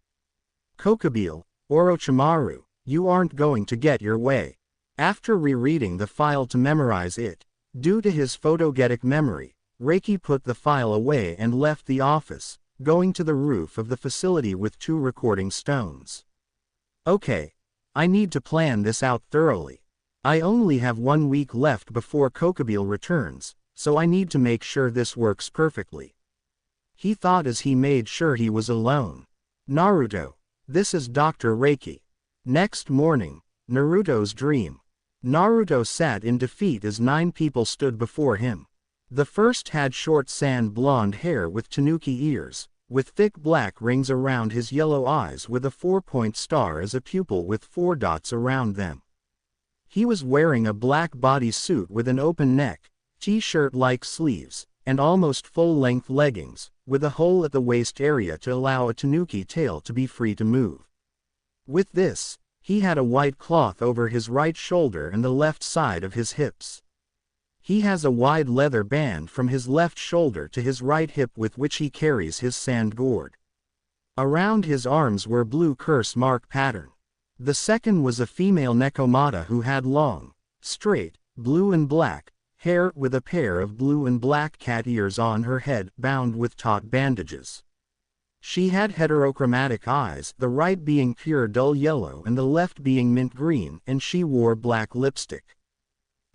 Kokobile, Orochimaru, you aren't going to get your way. After rereading the file to memorize it, due to his photogenic memory, Reiki put the file away and left the office, going to the roof of the facility with 2 recording stones. Okay. I need to plan this out thoroughly. I only have 1 week left before Kokobile returns, so I need to make sure this works perfectly. He thought as he made sure he was alone. Naruto, this is Dr. Reiki. Next morning, Naruto's dream. Naruto sat in defeat as 9 people stood before him. The first had short sand blonde hair with tanuki ears, with thick black rings around his yellow eyes with a 4-point star as a pupil with 4 dots around them. He was wearing a black bodysuit with an open neck, t-shirt-like sleeves, and almost full-length leggings, with a hole at the waist area to allow a tanuki tail to be free to move. With this, he had a white cloth over his right shoulder and the left side of his hips. He has a wide leather band from his left shoulder to his right hip with which he carries his sand gourd. Around his arms were blue curse mark pattern. The second was a female Nekomata who had long, straight, blue and black, hair with a pair of blue and black cat ears on her head bound with taut bandages. She had heterochromatic eyes, the right being pure dull yellow and the left being mint green, and she wore black lipstick.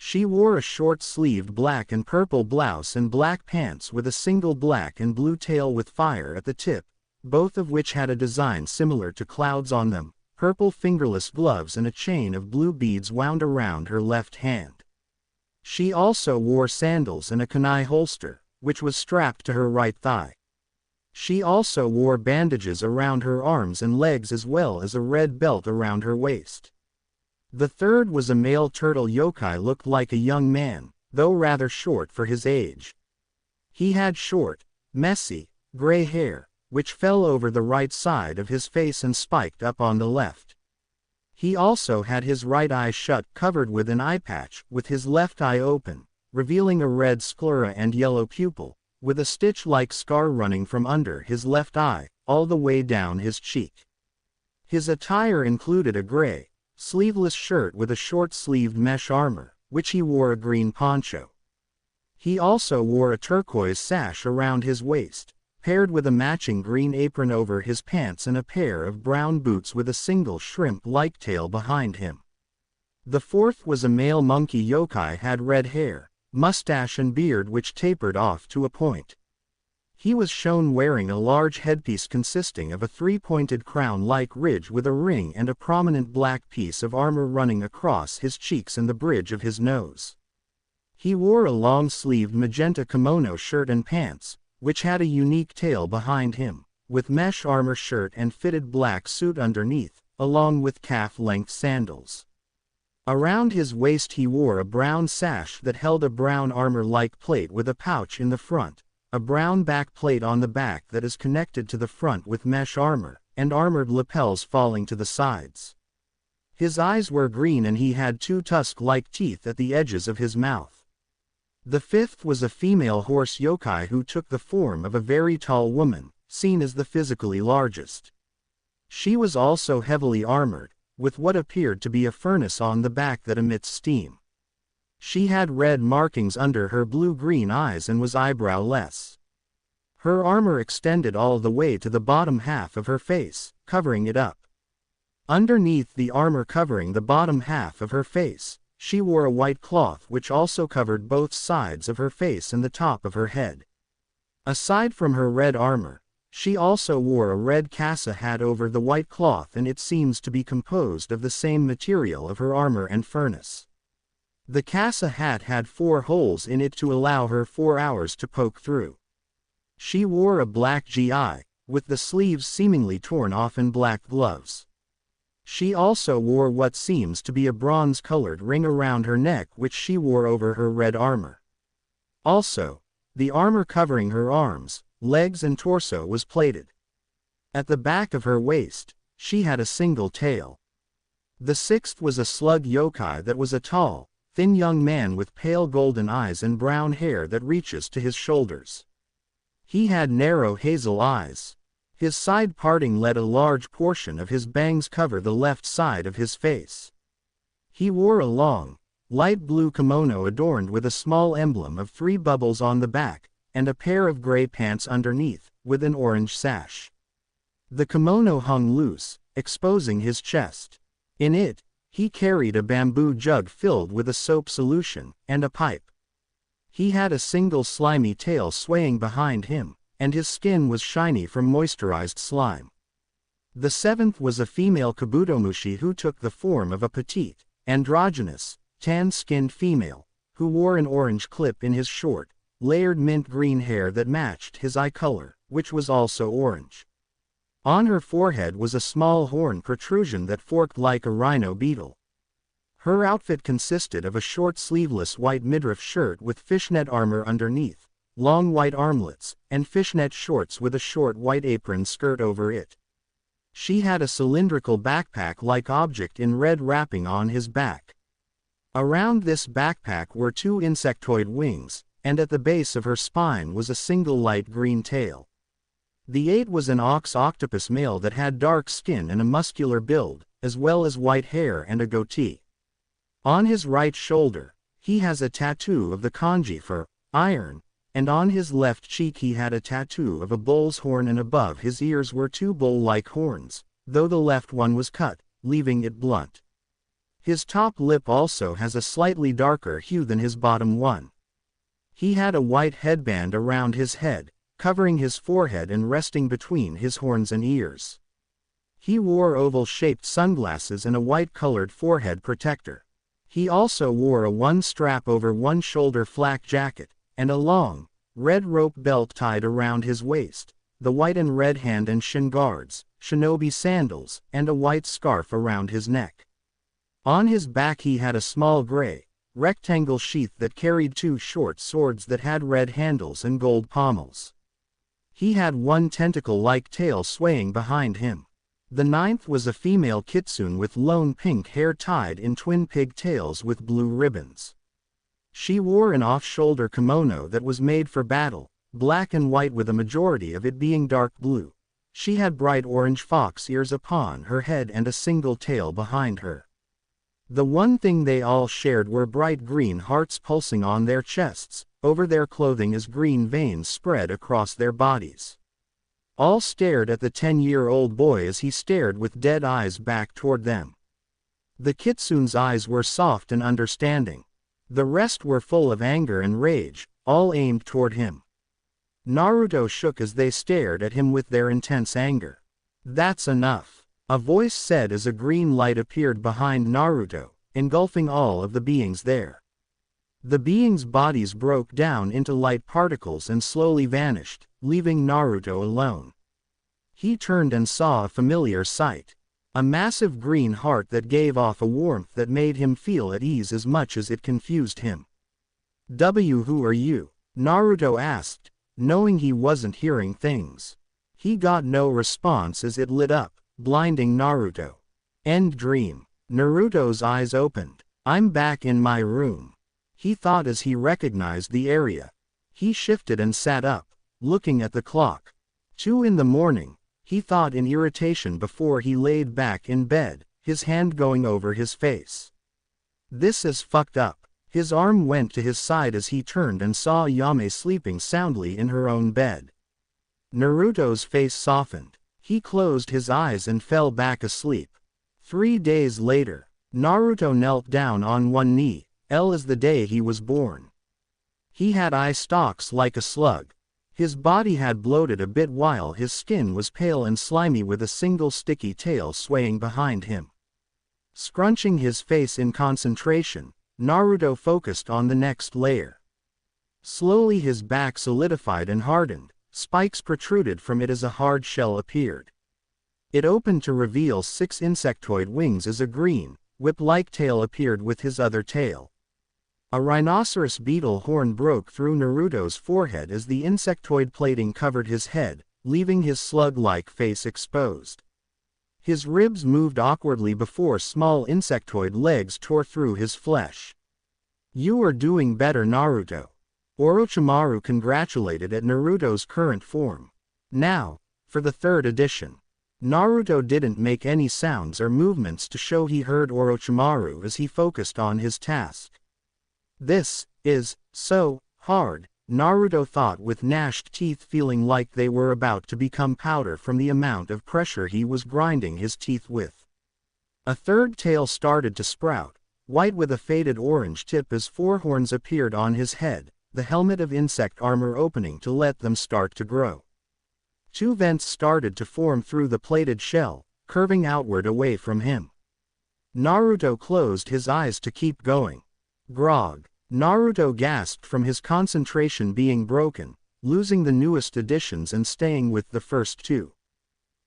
She wore a short-sleeved black and purple blouse and black pants with a single black and blue tail with fire at the tip, both of which had a design similar to clouds on them, purple fingerless gloves and a chain of blue beads wound around her left hand. She also wore sandals and a kunai holster, which was strapped to her right thigh. She also wore bandages around her arms and legs as well as a red belt around her waist. The third was a male turtle yokai, looked like a young man, though rather short for his age. He had short, messy, gray hair, which fell over the right side of his face and spiked up on the left. He also had his right eye shut, covered with an eye patch, with his left eye open, revealing a red sclera and yellow pupil, with a stitch-like scar running from under his left eye, all the way down his cheek. His attire included a gray, sleeveless shirt with a short-sleeved mesh armor, which he wore a green poncho. He also wore a turquoise sash around his waist, paired with a matching green apron over his pants and a pair of brown boots with a single shrimp-like tail behind him. The fourth was a male monkey yokai, had red hair, mustache and beard which tapered off to a point. He was shown wearing a large headpiece consisting of a three-pointed crown-like ridge with a ring and a prominent black piece of armor running across his cheeks and the bridge of his nose. He wore a long-sleeved magenta kimono shirt and pants, which had a unique tail behind him, with mesh armor shirt and fitted black suit underneath, along with calf-length sandals. Around his waist he wore a brown sash that held a brown armor-like plate with a pouch in the front, a brown back plate on the back that is connected to the front with mesh armor, and armored lapels falling to the sides. His eyes were green and he had two tusk-like teeth at the edges of his mouth. The fifth was a female horse yokai who took the form of a very tall woman, seen as the physically largest. She was also heavily armored, with what appeared to be a furnace on the back that emits steam. She had red markings under her blue-green eyes and was eyebrow-less. Her armor extended all the way to the bottom half of her face, covering it up. Underneath the armor covering the bottom half of her face, she wore a white cloth which also covered both sides of her face and the top of her head. Aside from her red armor, she also wore a red casa hat over the white cloth, and it seems to be composed of the same material of her armor and furnace. The casa hat had 4 holes in it to allow her 4 hours to poke through. She wore a black gi, with the sleeves seemingly torn off, and black gloves. She also wore what seems to be a bronze-colored ring around her neck, which she wore over her red armor. Also, the armor covering her arms, legs and torso was plated. At the back of her waist, she had a single tail. The sixth was a slug yokai that was a tall, thin young man with pale golden eyes and brown hair that reaches to his shoulders. He had narrow hazel eyes. His side parting let a large portion of his bangs cover the left side of his face. He wore a long, light blue kimono adorned with a small emblem of 3 bubbles on the back, and a pair of gray pants underneath, with an orange sash. The kimono hung loose, exposing his chest. In it, he carried a bamboo jug filled with a soap solution, and a pipe. He had a single slimy tail swaying behind him, and his skin was shiny from moisturized slime. The seventh was a female kabutomushi who took the form of a petite, androgynous, tan-skinned female, who wore an orange clip in his short, layered mint green hair that matched his eye color, which was also orange. On her forehead was a small horn protrusion that forked like a rhino beetle. Her outfit consisted of a short sleeveless white midriff shirt with fishnet armor underneath, long white armlets, and fishnet shorts with a short white apron skirt over it. She had a cylindrical backpack-like object in red wrapping on his back. Around this backpack were 2 insectoid wings, and at the base of her spine was a single light green tail. The 8 was an octopus male that had dark skin and a muscular build, as well as white hair and a goatee. On his right shoulder, he has a tattoo of the kanji for iron, and on his left cheek he had a tattoo of a bull's horn, and above his ears were 2 bull-like horns, though the left one was cut, leaving it blunt. His top lip also has a slightly darker hue than his bottom one. He had a white headband around his head, covering his forehead and resting between his horns and ears. He wore oval-shaped sunglasses and a white-colored forehead protector. He also wore a one-strap over one shoulder flak jacket, and a long, red rope belt tied around his waist, the white and red hand and shin guards, shinobi sandals, and a white scarf around his neck. On his back he had a small gray, rectangle sheath that carried two short swords that had red handles and gold pommels. He had one tentacle-like tail swaying behind him. The ninth was a female kitsune with lone pink hair tied in twin pigtails with blue ribbons. She wore an off-shoulder kimono that was made for battle, black and white with a majority of it being dark blue. She had bright orange fox ears upon her head and a single tail behind her. The one thing they all shared were bright green hearts pulsing on their chests, over their clothing as green veins spread across their bodies. All stared at the 10-year-old boy as he stared with dead eyes back toward them. The kitsune's eyes were soft and understanding. The rest were full of anger and rage, all aimed toward him. Naruto shook as they stared at him with their intense anger. "That's enough," a voice said as a green light appeared behind Naruto, engulfing all of the beings there. The beings' bodies broke down into light particles and slowly vanished, leaving Naruto alone. He turned and saw a familiar sight. A massive green heart that gave off a warmth that made him feel at ease as much as it confused him. Who are you?" Naruto asked, knowing he wasn't hearing things. He got no response as it lit up, blinding Naruto. End dream. Naruto's eyes opened. "I'm back in my room," he thought as he recognized the area. He shifted and sat up, looking at the clock. 2 in the morning, he thought in irritation before he laid back in bed, his hand going over his face. "This is fucked up." His arm went to his side as he turned and saw Yame sleeping soundly in her own bed. Naruto's face softened. He closed his eyes and fell back asleep. 3 days later, Naruto knelt down on one knee, as the day he was born. He had eye stalks like a slug. His body had bloated a bit while his skin was pale and slimy with a single sticky tail swaying behind him. Scrunching his face in concentration, Naruto focused on the next layer. Slowly his back solidified and hardened, spikes protruded from it as a hard shell appeared. It opened to reveal 6 insectoid wings as a green, whip-like tail appeared with his other tail. A rhinoceros beetle horn broke through Naruto's forehead as the insectoid plating covered his head, leaving his slug-like face exposed. His ribs moved awkwardly before small insectoid legs tore through his flesh. "You are doing better, Naruto." Orochimaru congratulated at Naruto's current form. Now, for the 3rd edition. Naruto didn't make any sounds or movements to show he heard Orochimaru as he focused on his task. "This is so hard," Naruto thought with gnashed teeth feeling like they were about to become powder from the amount of pressure he was grinding his teeth with. A 3rd tail started to sprout, white with a faded orange tip as 4 horns appeared on his head, the helmet of insect armor opening to let them start to grow. 2 vents started to form through the plated shell, curving outward away from him. Naruto closed his eyes to keep going. Grog. Naruto gasped from his concentration being broken, losing the newest additions and staying with the first 2.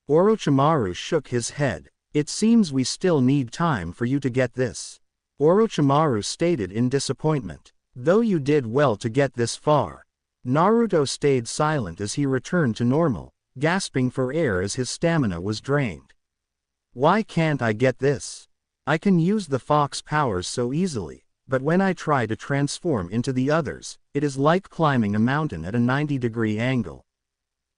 Orochimaru shook his head. "It seems we still need time for you to get this," Orochimaru stated in disappointment. "Though you did well to get this far." Naruto stayed silent as he returned to normal, gasping for air as his stamina was drained. "Why can't I get this? I can use the fox powers so easily. But when I try to transform into the others, it is like climbing a mountain at a 90-degree angle."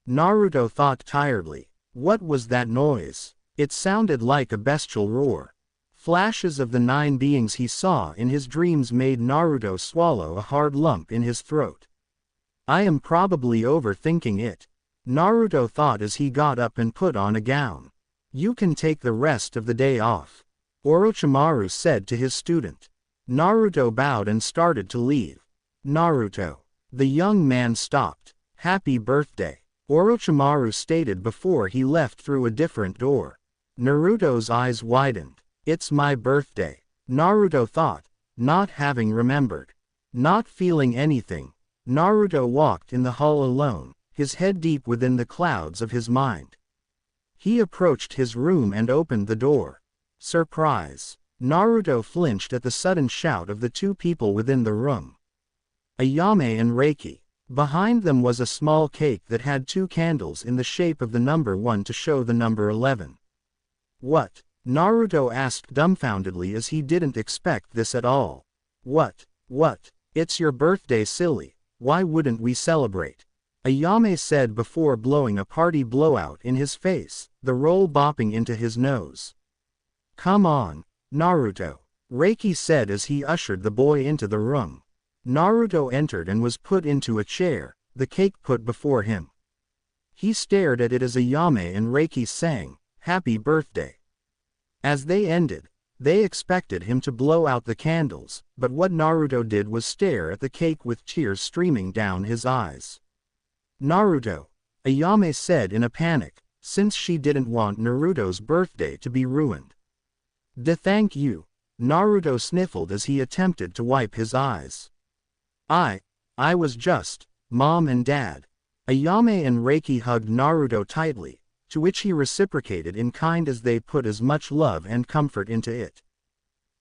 Naruto thought tiredly. What was that noise? It sounded like a bestial roar. Flashes of the 9 beings he saw in his dreams made Naruto swallow a hard lump in his throat. "I am probably overthinking it," Naruto thought as he got up and put on a gown. "You can take the rest of the day off," Orochimaru said to his student. Naruto bowed and started to leave. "Naruto." The young man stopped. "Happy birthday," Orochimaru stated before he left through a different door. Naruto's eyes widened. "It's my birthday," Naruto thought, not having remembered. Not feeling anything, Naruto walked in the hall alone, his head deep within the clouds of his mind. He approached his room and opened the door. Surprise! Naruto flinched at the sudden shout of the two people within the room. Ayame and Reiki. Behind them was a small cake that had two candles in the shape of the number 1 to show the number 11. What? Naruto asked dumbfoundedly as he didn't expect this at all. What? It's your birthday, silly. Why wouldn't we celebrate? Ayame said before blowing a party blowout in his face, the roll bopping into his nose. Come on, Naruto, Reiki said as he ushered the boy into the room. Naruto entered and was put into a chair, the cake put before him. He stared at it as Ayame and Reiki sang, "Happy Birthday." As they ended, they expected him to blow out the candles, but what Naruto did was stare at the cake with tears streaming down his eyes. Naruto, Ayame said in a panic, since she didn't want Naruto's birthday to be ruined. Thank you, Naruto sniffled as he attempted to wipe his eyes. I was just, Mom and Dad. Ayame and Reiki hugged Naruto tightly, to which he reciprocated in kind as they put as much love and comfort into it.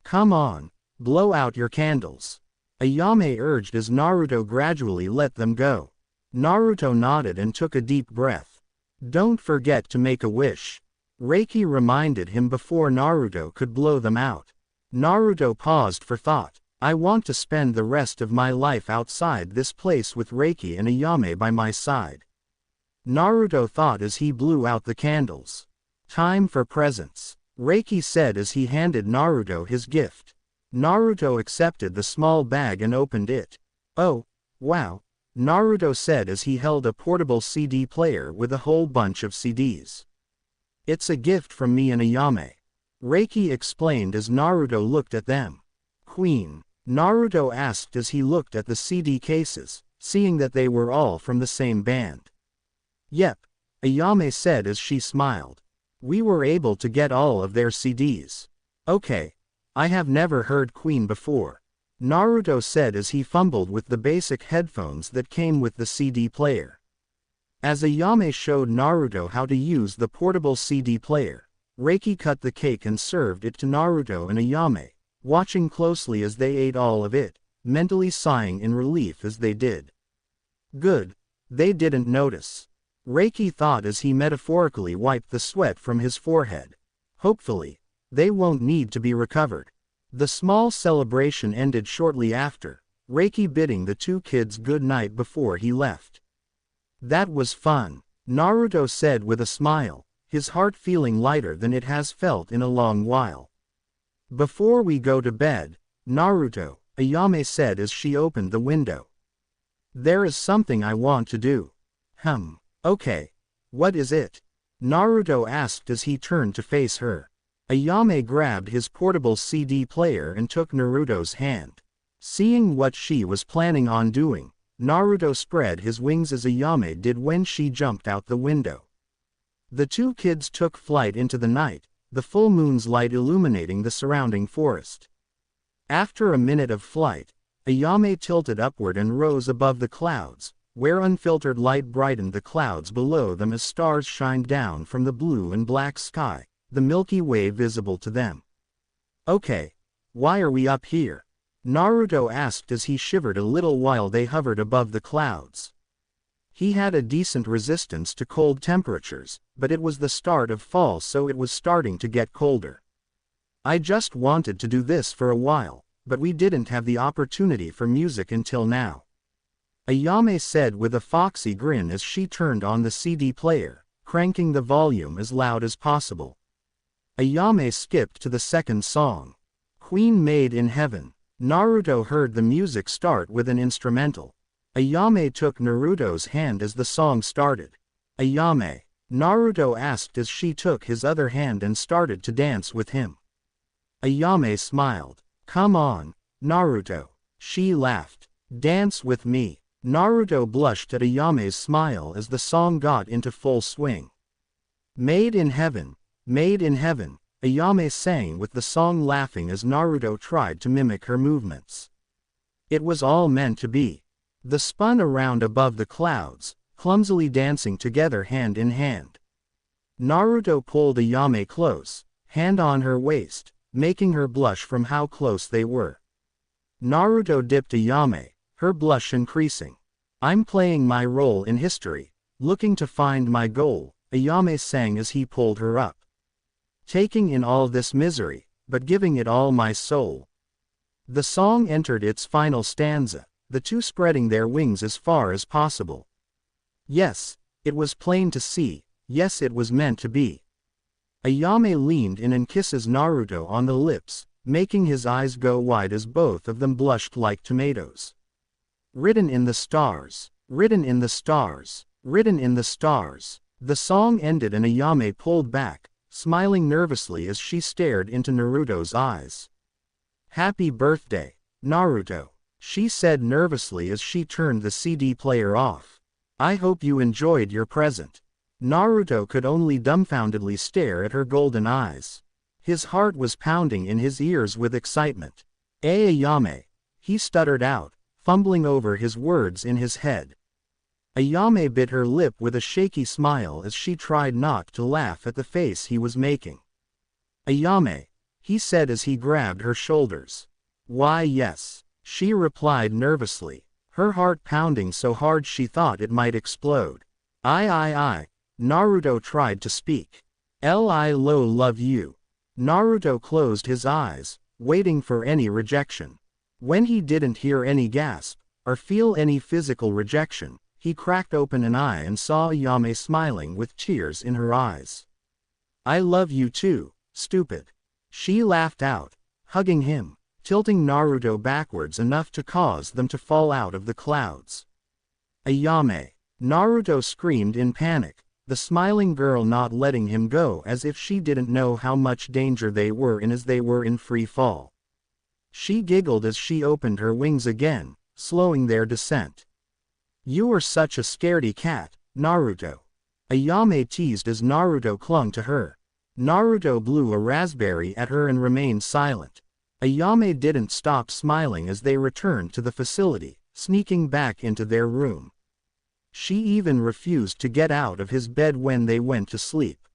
Come on, blow out your candles, Ayame urged as Naruto gradually let them go. Naruto nodded and took a deep breath. Don't forget to make a wish, Reiki reminded him before Naruto could blow them out. Naruto paused for thought. I want to spend the rest of my life outside this place with Reiki and Ayame by my side, Naruto thought as he blew out the candles. Time for presents, Reiki said as he handed Naruto his gift. Naruto accepted the small bag and opened it. Oh, wow, Naruto said as he held a portable CD player with a whole bunch of CDs. It's a gift from me and Ayame, Reiki explained as Naruto looked at them. Queen, Naruto asked as he looked at the CD cases, seeing that they were all from the same band. Yep, Ayame said as she smiled. We were able to get all of their CDs. Okay, I have never heard Queen before, Naruto said as he fumbled with the basic headphones that came with the CD player. As Ayame showed Naruto how to use the portable CD player, Reiki cut the cake and served it to Naruto and Ayame, watching closely as they ate all of it, mentally sighing in relief as they did. Good, they didn't notice, Reiki thought as he metaphorically wiped the sweat from his forehead. Hopefully, they won't need to be recovered. The small celebration ended shortly after, Reiki bidding the two kids good night before he left. That was fun, Naruto said with a smile, his heart feeling lighter than it has felt in a long while. Before we go to bed, Naruto, Ayame said as she opened the window. There is something I want to do. Okay. What is it? Naruto asked as he turned to face her. Ayame grabbed his portable CD player and took Naruto's hand. Seeing what she was planning on doing, Naruto spread his wings as Ayame did when she jumped out the window. The two kids took flight into the night, the full moon's light illuminating the surrounding forest. After a minute of flight, Ayame tilted upward and rose above the clouds, where unfiltered light brightened the clouds below them as stars shined down from the blue and black sky, the Milky Way visible to them. Okay, why are we up here? Naruto asked as he shivered a little while they hovered above the clouds. He had a decent resistance to cold temperatures, but it was the start of fall so it was starting to get colder. I just wanted to do this for a while, but we didn't have the opportunity for music until now, Ayame said with a foxy grin as she turned on the CD player, cranking the volume as loud as possible. Ayame skipped to the second song. Queen Made in Heaven. Naruto heard the music start with an instrumental. Ayame took Naruto's hand as the song started. Ayame, Naruto asked as she took his other hand and started to dance with him. Ayame smiled. Come on, Naruto. She laughed. Dance with me. Naruto blushed at Ayame's smile as the song got into full swing. Made in Heaven, Ayame sang with the song, laughing as Naruto tried to mimic her movements. It was all meant to be. They spun around above the clouds, clumsily dancing together hand in hand. Naruto pulled Ayame close, hand on her waist, making her blush from how close they were. Naruto dipped Ayame, her blush increasing. I'm playing my role in history, looking to find my goal, Ayame sang as he pulled her up. Taking in all this misery, but giving it all my soul. The song entered its final stanza, the two spreading their wings as far as possible. Yes, it was plain to see, yes, it was meant to be. Ayame leaned in and kisses Naruto on the lips, making his eyes go wide as both of them blushed like tomatoes. Written in the stars, written in the stars, written in the stars. The song ended and Ayame pulled back, smiling nervously as she stared into Naruto's eyes. Happy birthday, Naruto, she said nervously as she turned the CD player off. I hope you enjoyed your present. Naruto could only dumbfoundedly stare at her golden eyes. His heart was pounding in his ears with excitement. Ayame, he stuttered out, fumbling over his words in his head. Ayame bit her lip with a shaky smile as she tried not to laugh at the face he was making. Ayame, he said as he grabbed her shoulders. Why yes, she replied nervously, her heart pounding so hard she thought it might explode. I. Naruto tried to speak. Love you. Naruto closed his eyes, waiting for any rejection. When he didn't hear any gasp, or feel any physical rejection, he cracked open an eye and saw Ayame smiling with tears in her eyes. I love you too, stupid. She laughed out, hugging him, tilting Naruto backwards enough to cause them to fall out of the clouds. Ayame. Naruto screamed in panic, the smiling girl not letting him go as if she didn't know how much danger they were in as they were in free fall. She giggled as she opened her wings again, slowing their descent. You are such a scaredy cat, Naruto. Ayame teased as Naruto clung to her. Naruto blew a raspberry at her and remained silent. Ayame didn't stop smiling as they returned to the facility, sneaking back into their room. She even refused to get out of his bed when they went to sleep.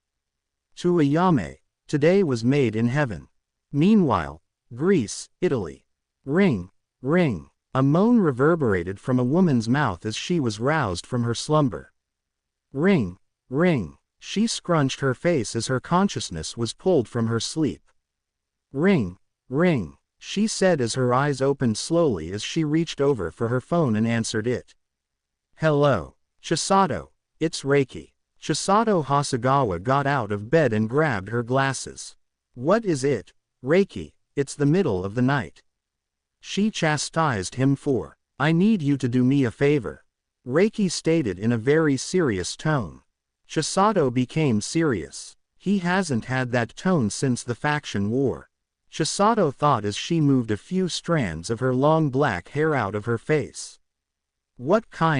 To Ayame, today was made in heaven. Meanwhile, Greece, Italy. Ring, ring. A moan reverberated from a woman's mouth as she was roused from her slumber. Ring, ring. She scrunched her face as her consciousness was pulled from her sleep. Ring, ring, she said as her eyes opened slowly as she reached over for her phone and answered it. Hello, Chisato, it's Reiki. Chisato Hasegawa got out of bed and grabbed her glasses. What is it, Reiki? It's the middle of the night. She chastised him for. I need you to do me a favor. Reiki stated in a very serious tone. Chisato became serious. He hasn't had that tone since the faction war. Chisato thought as she moved a few strands of her long black hair out of her face. What kind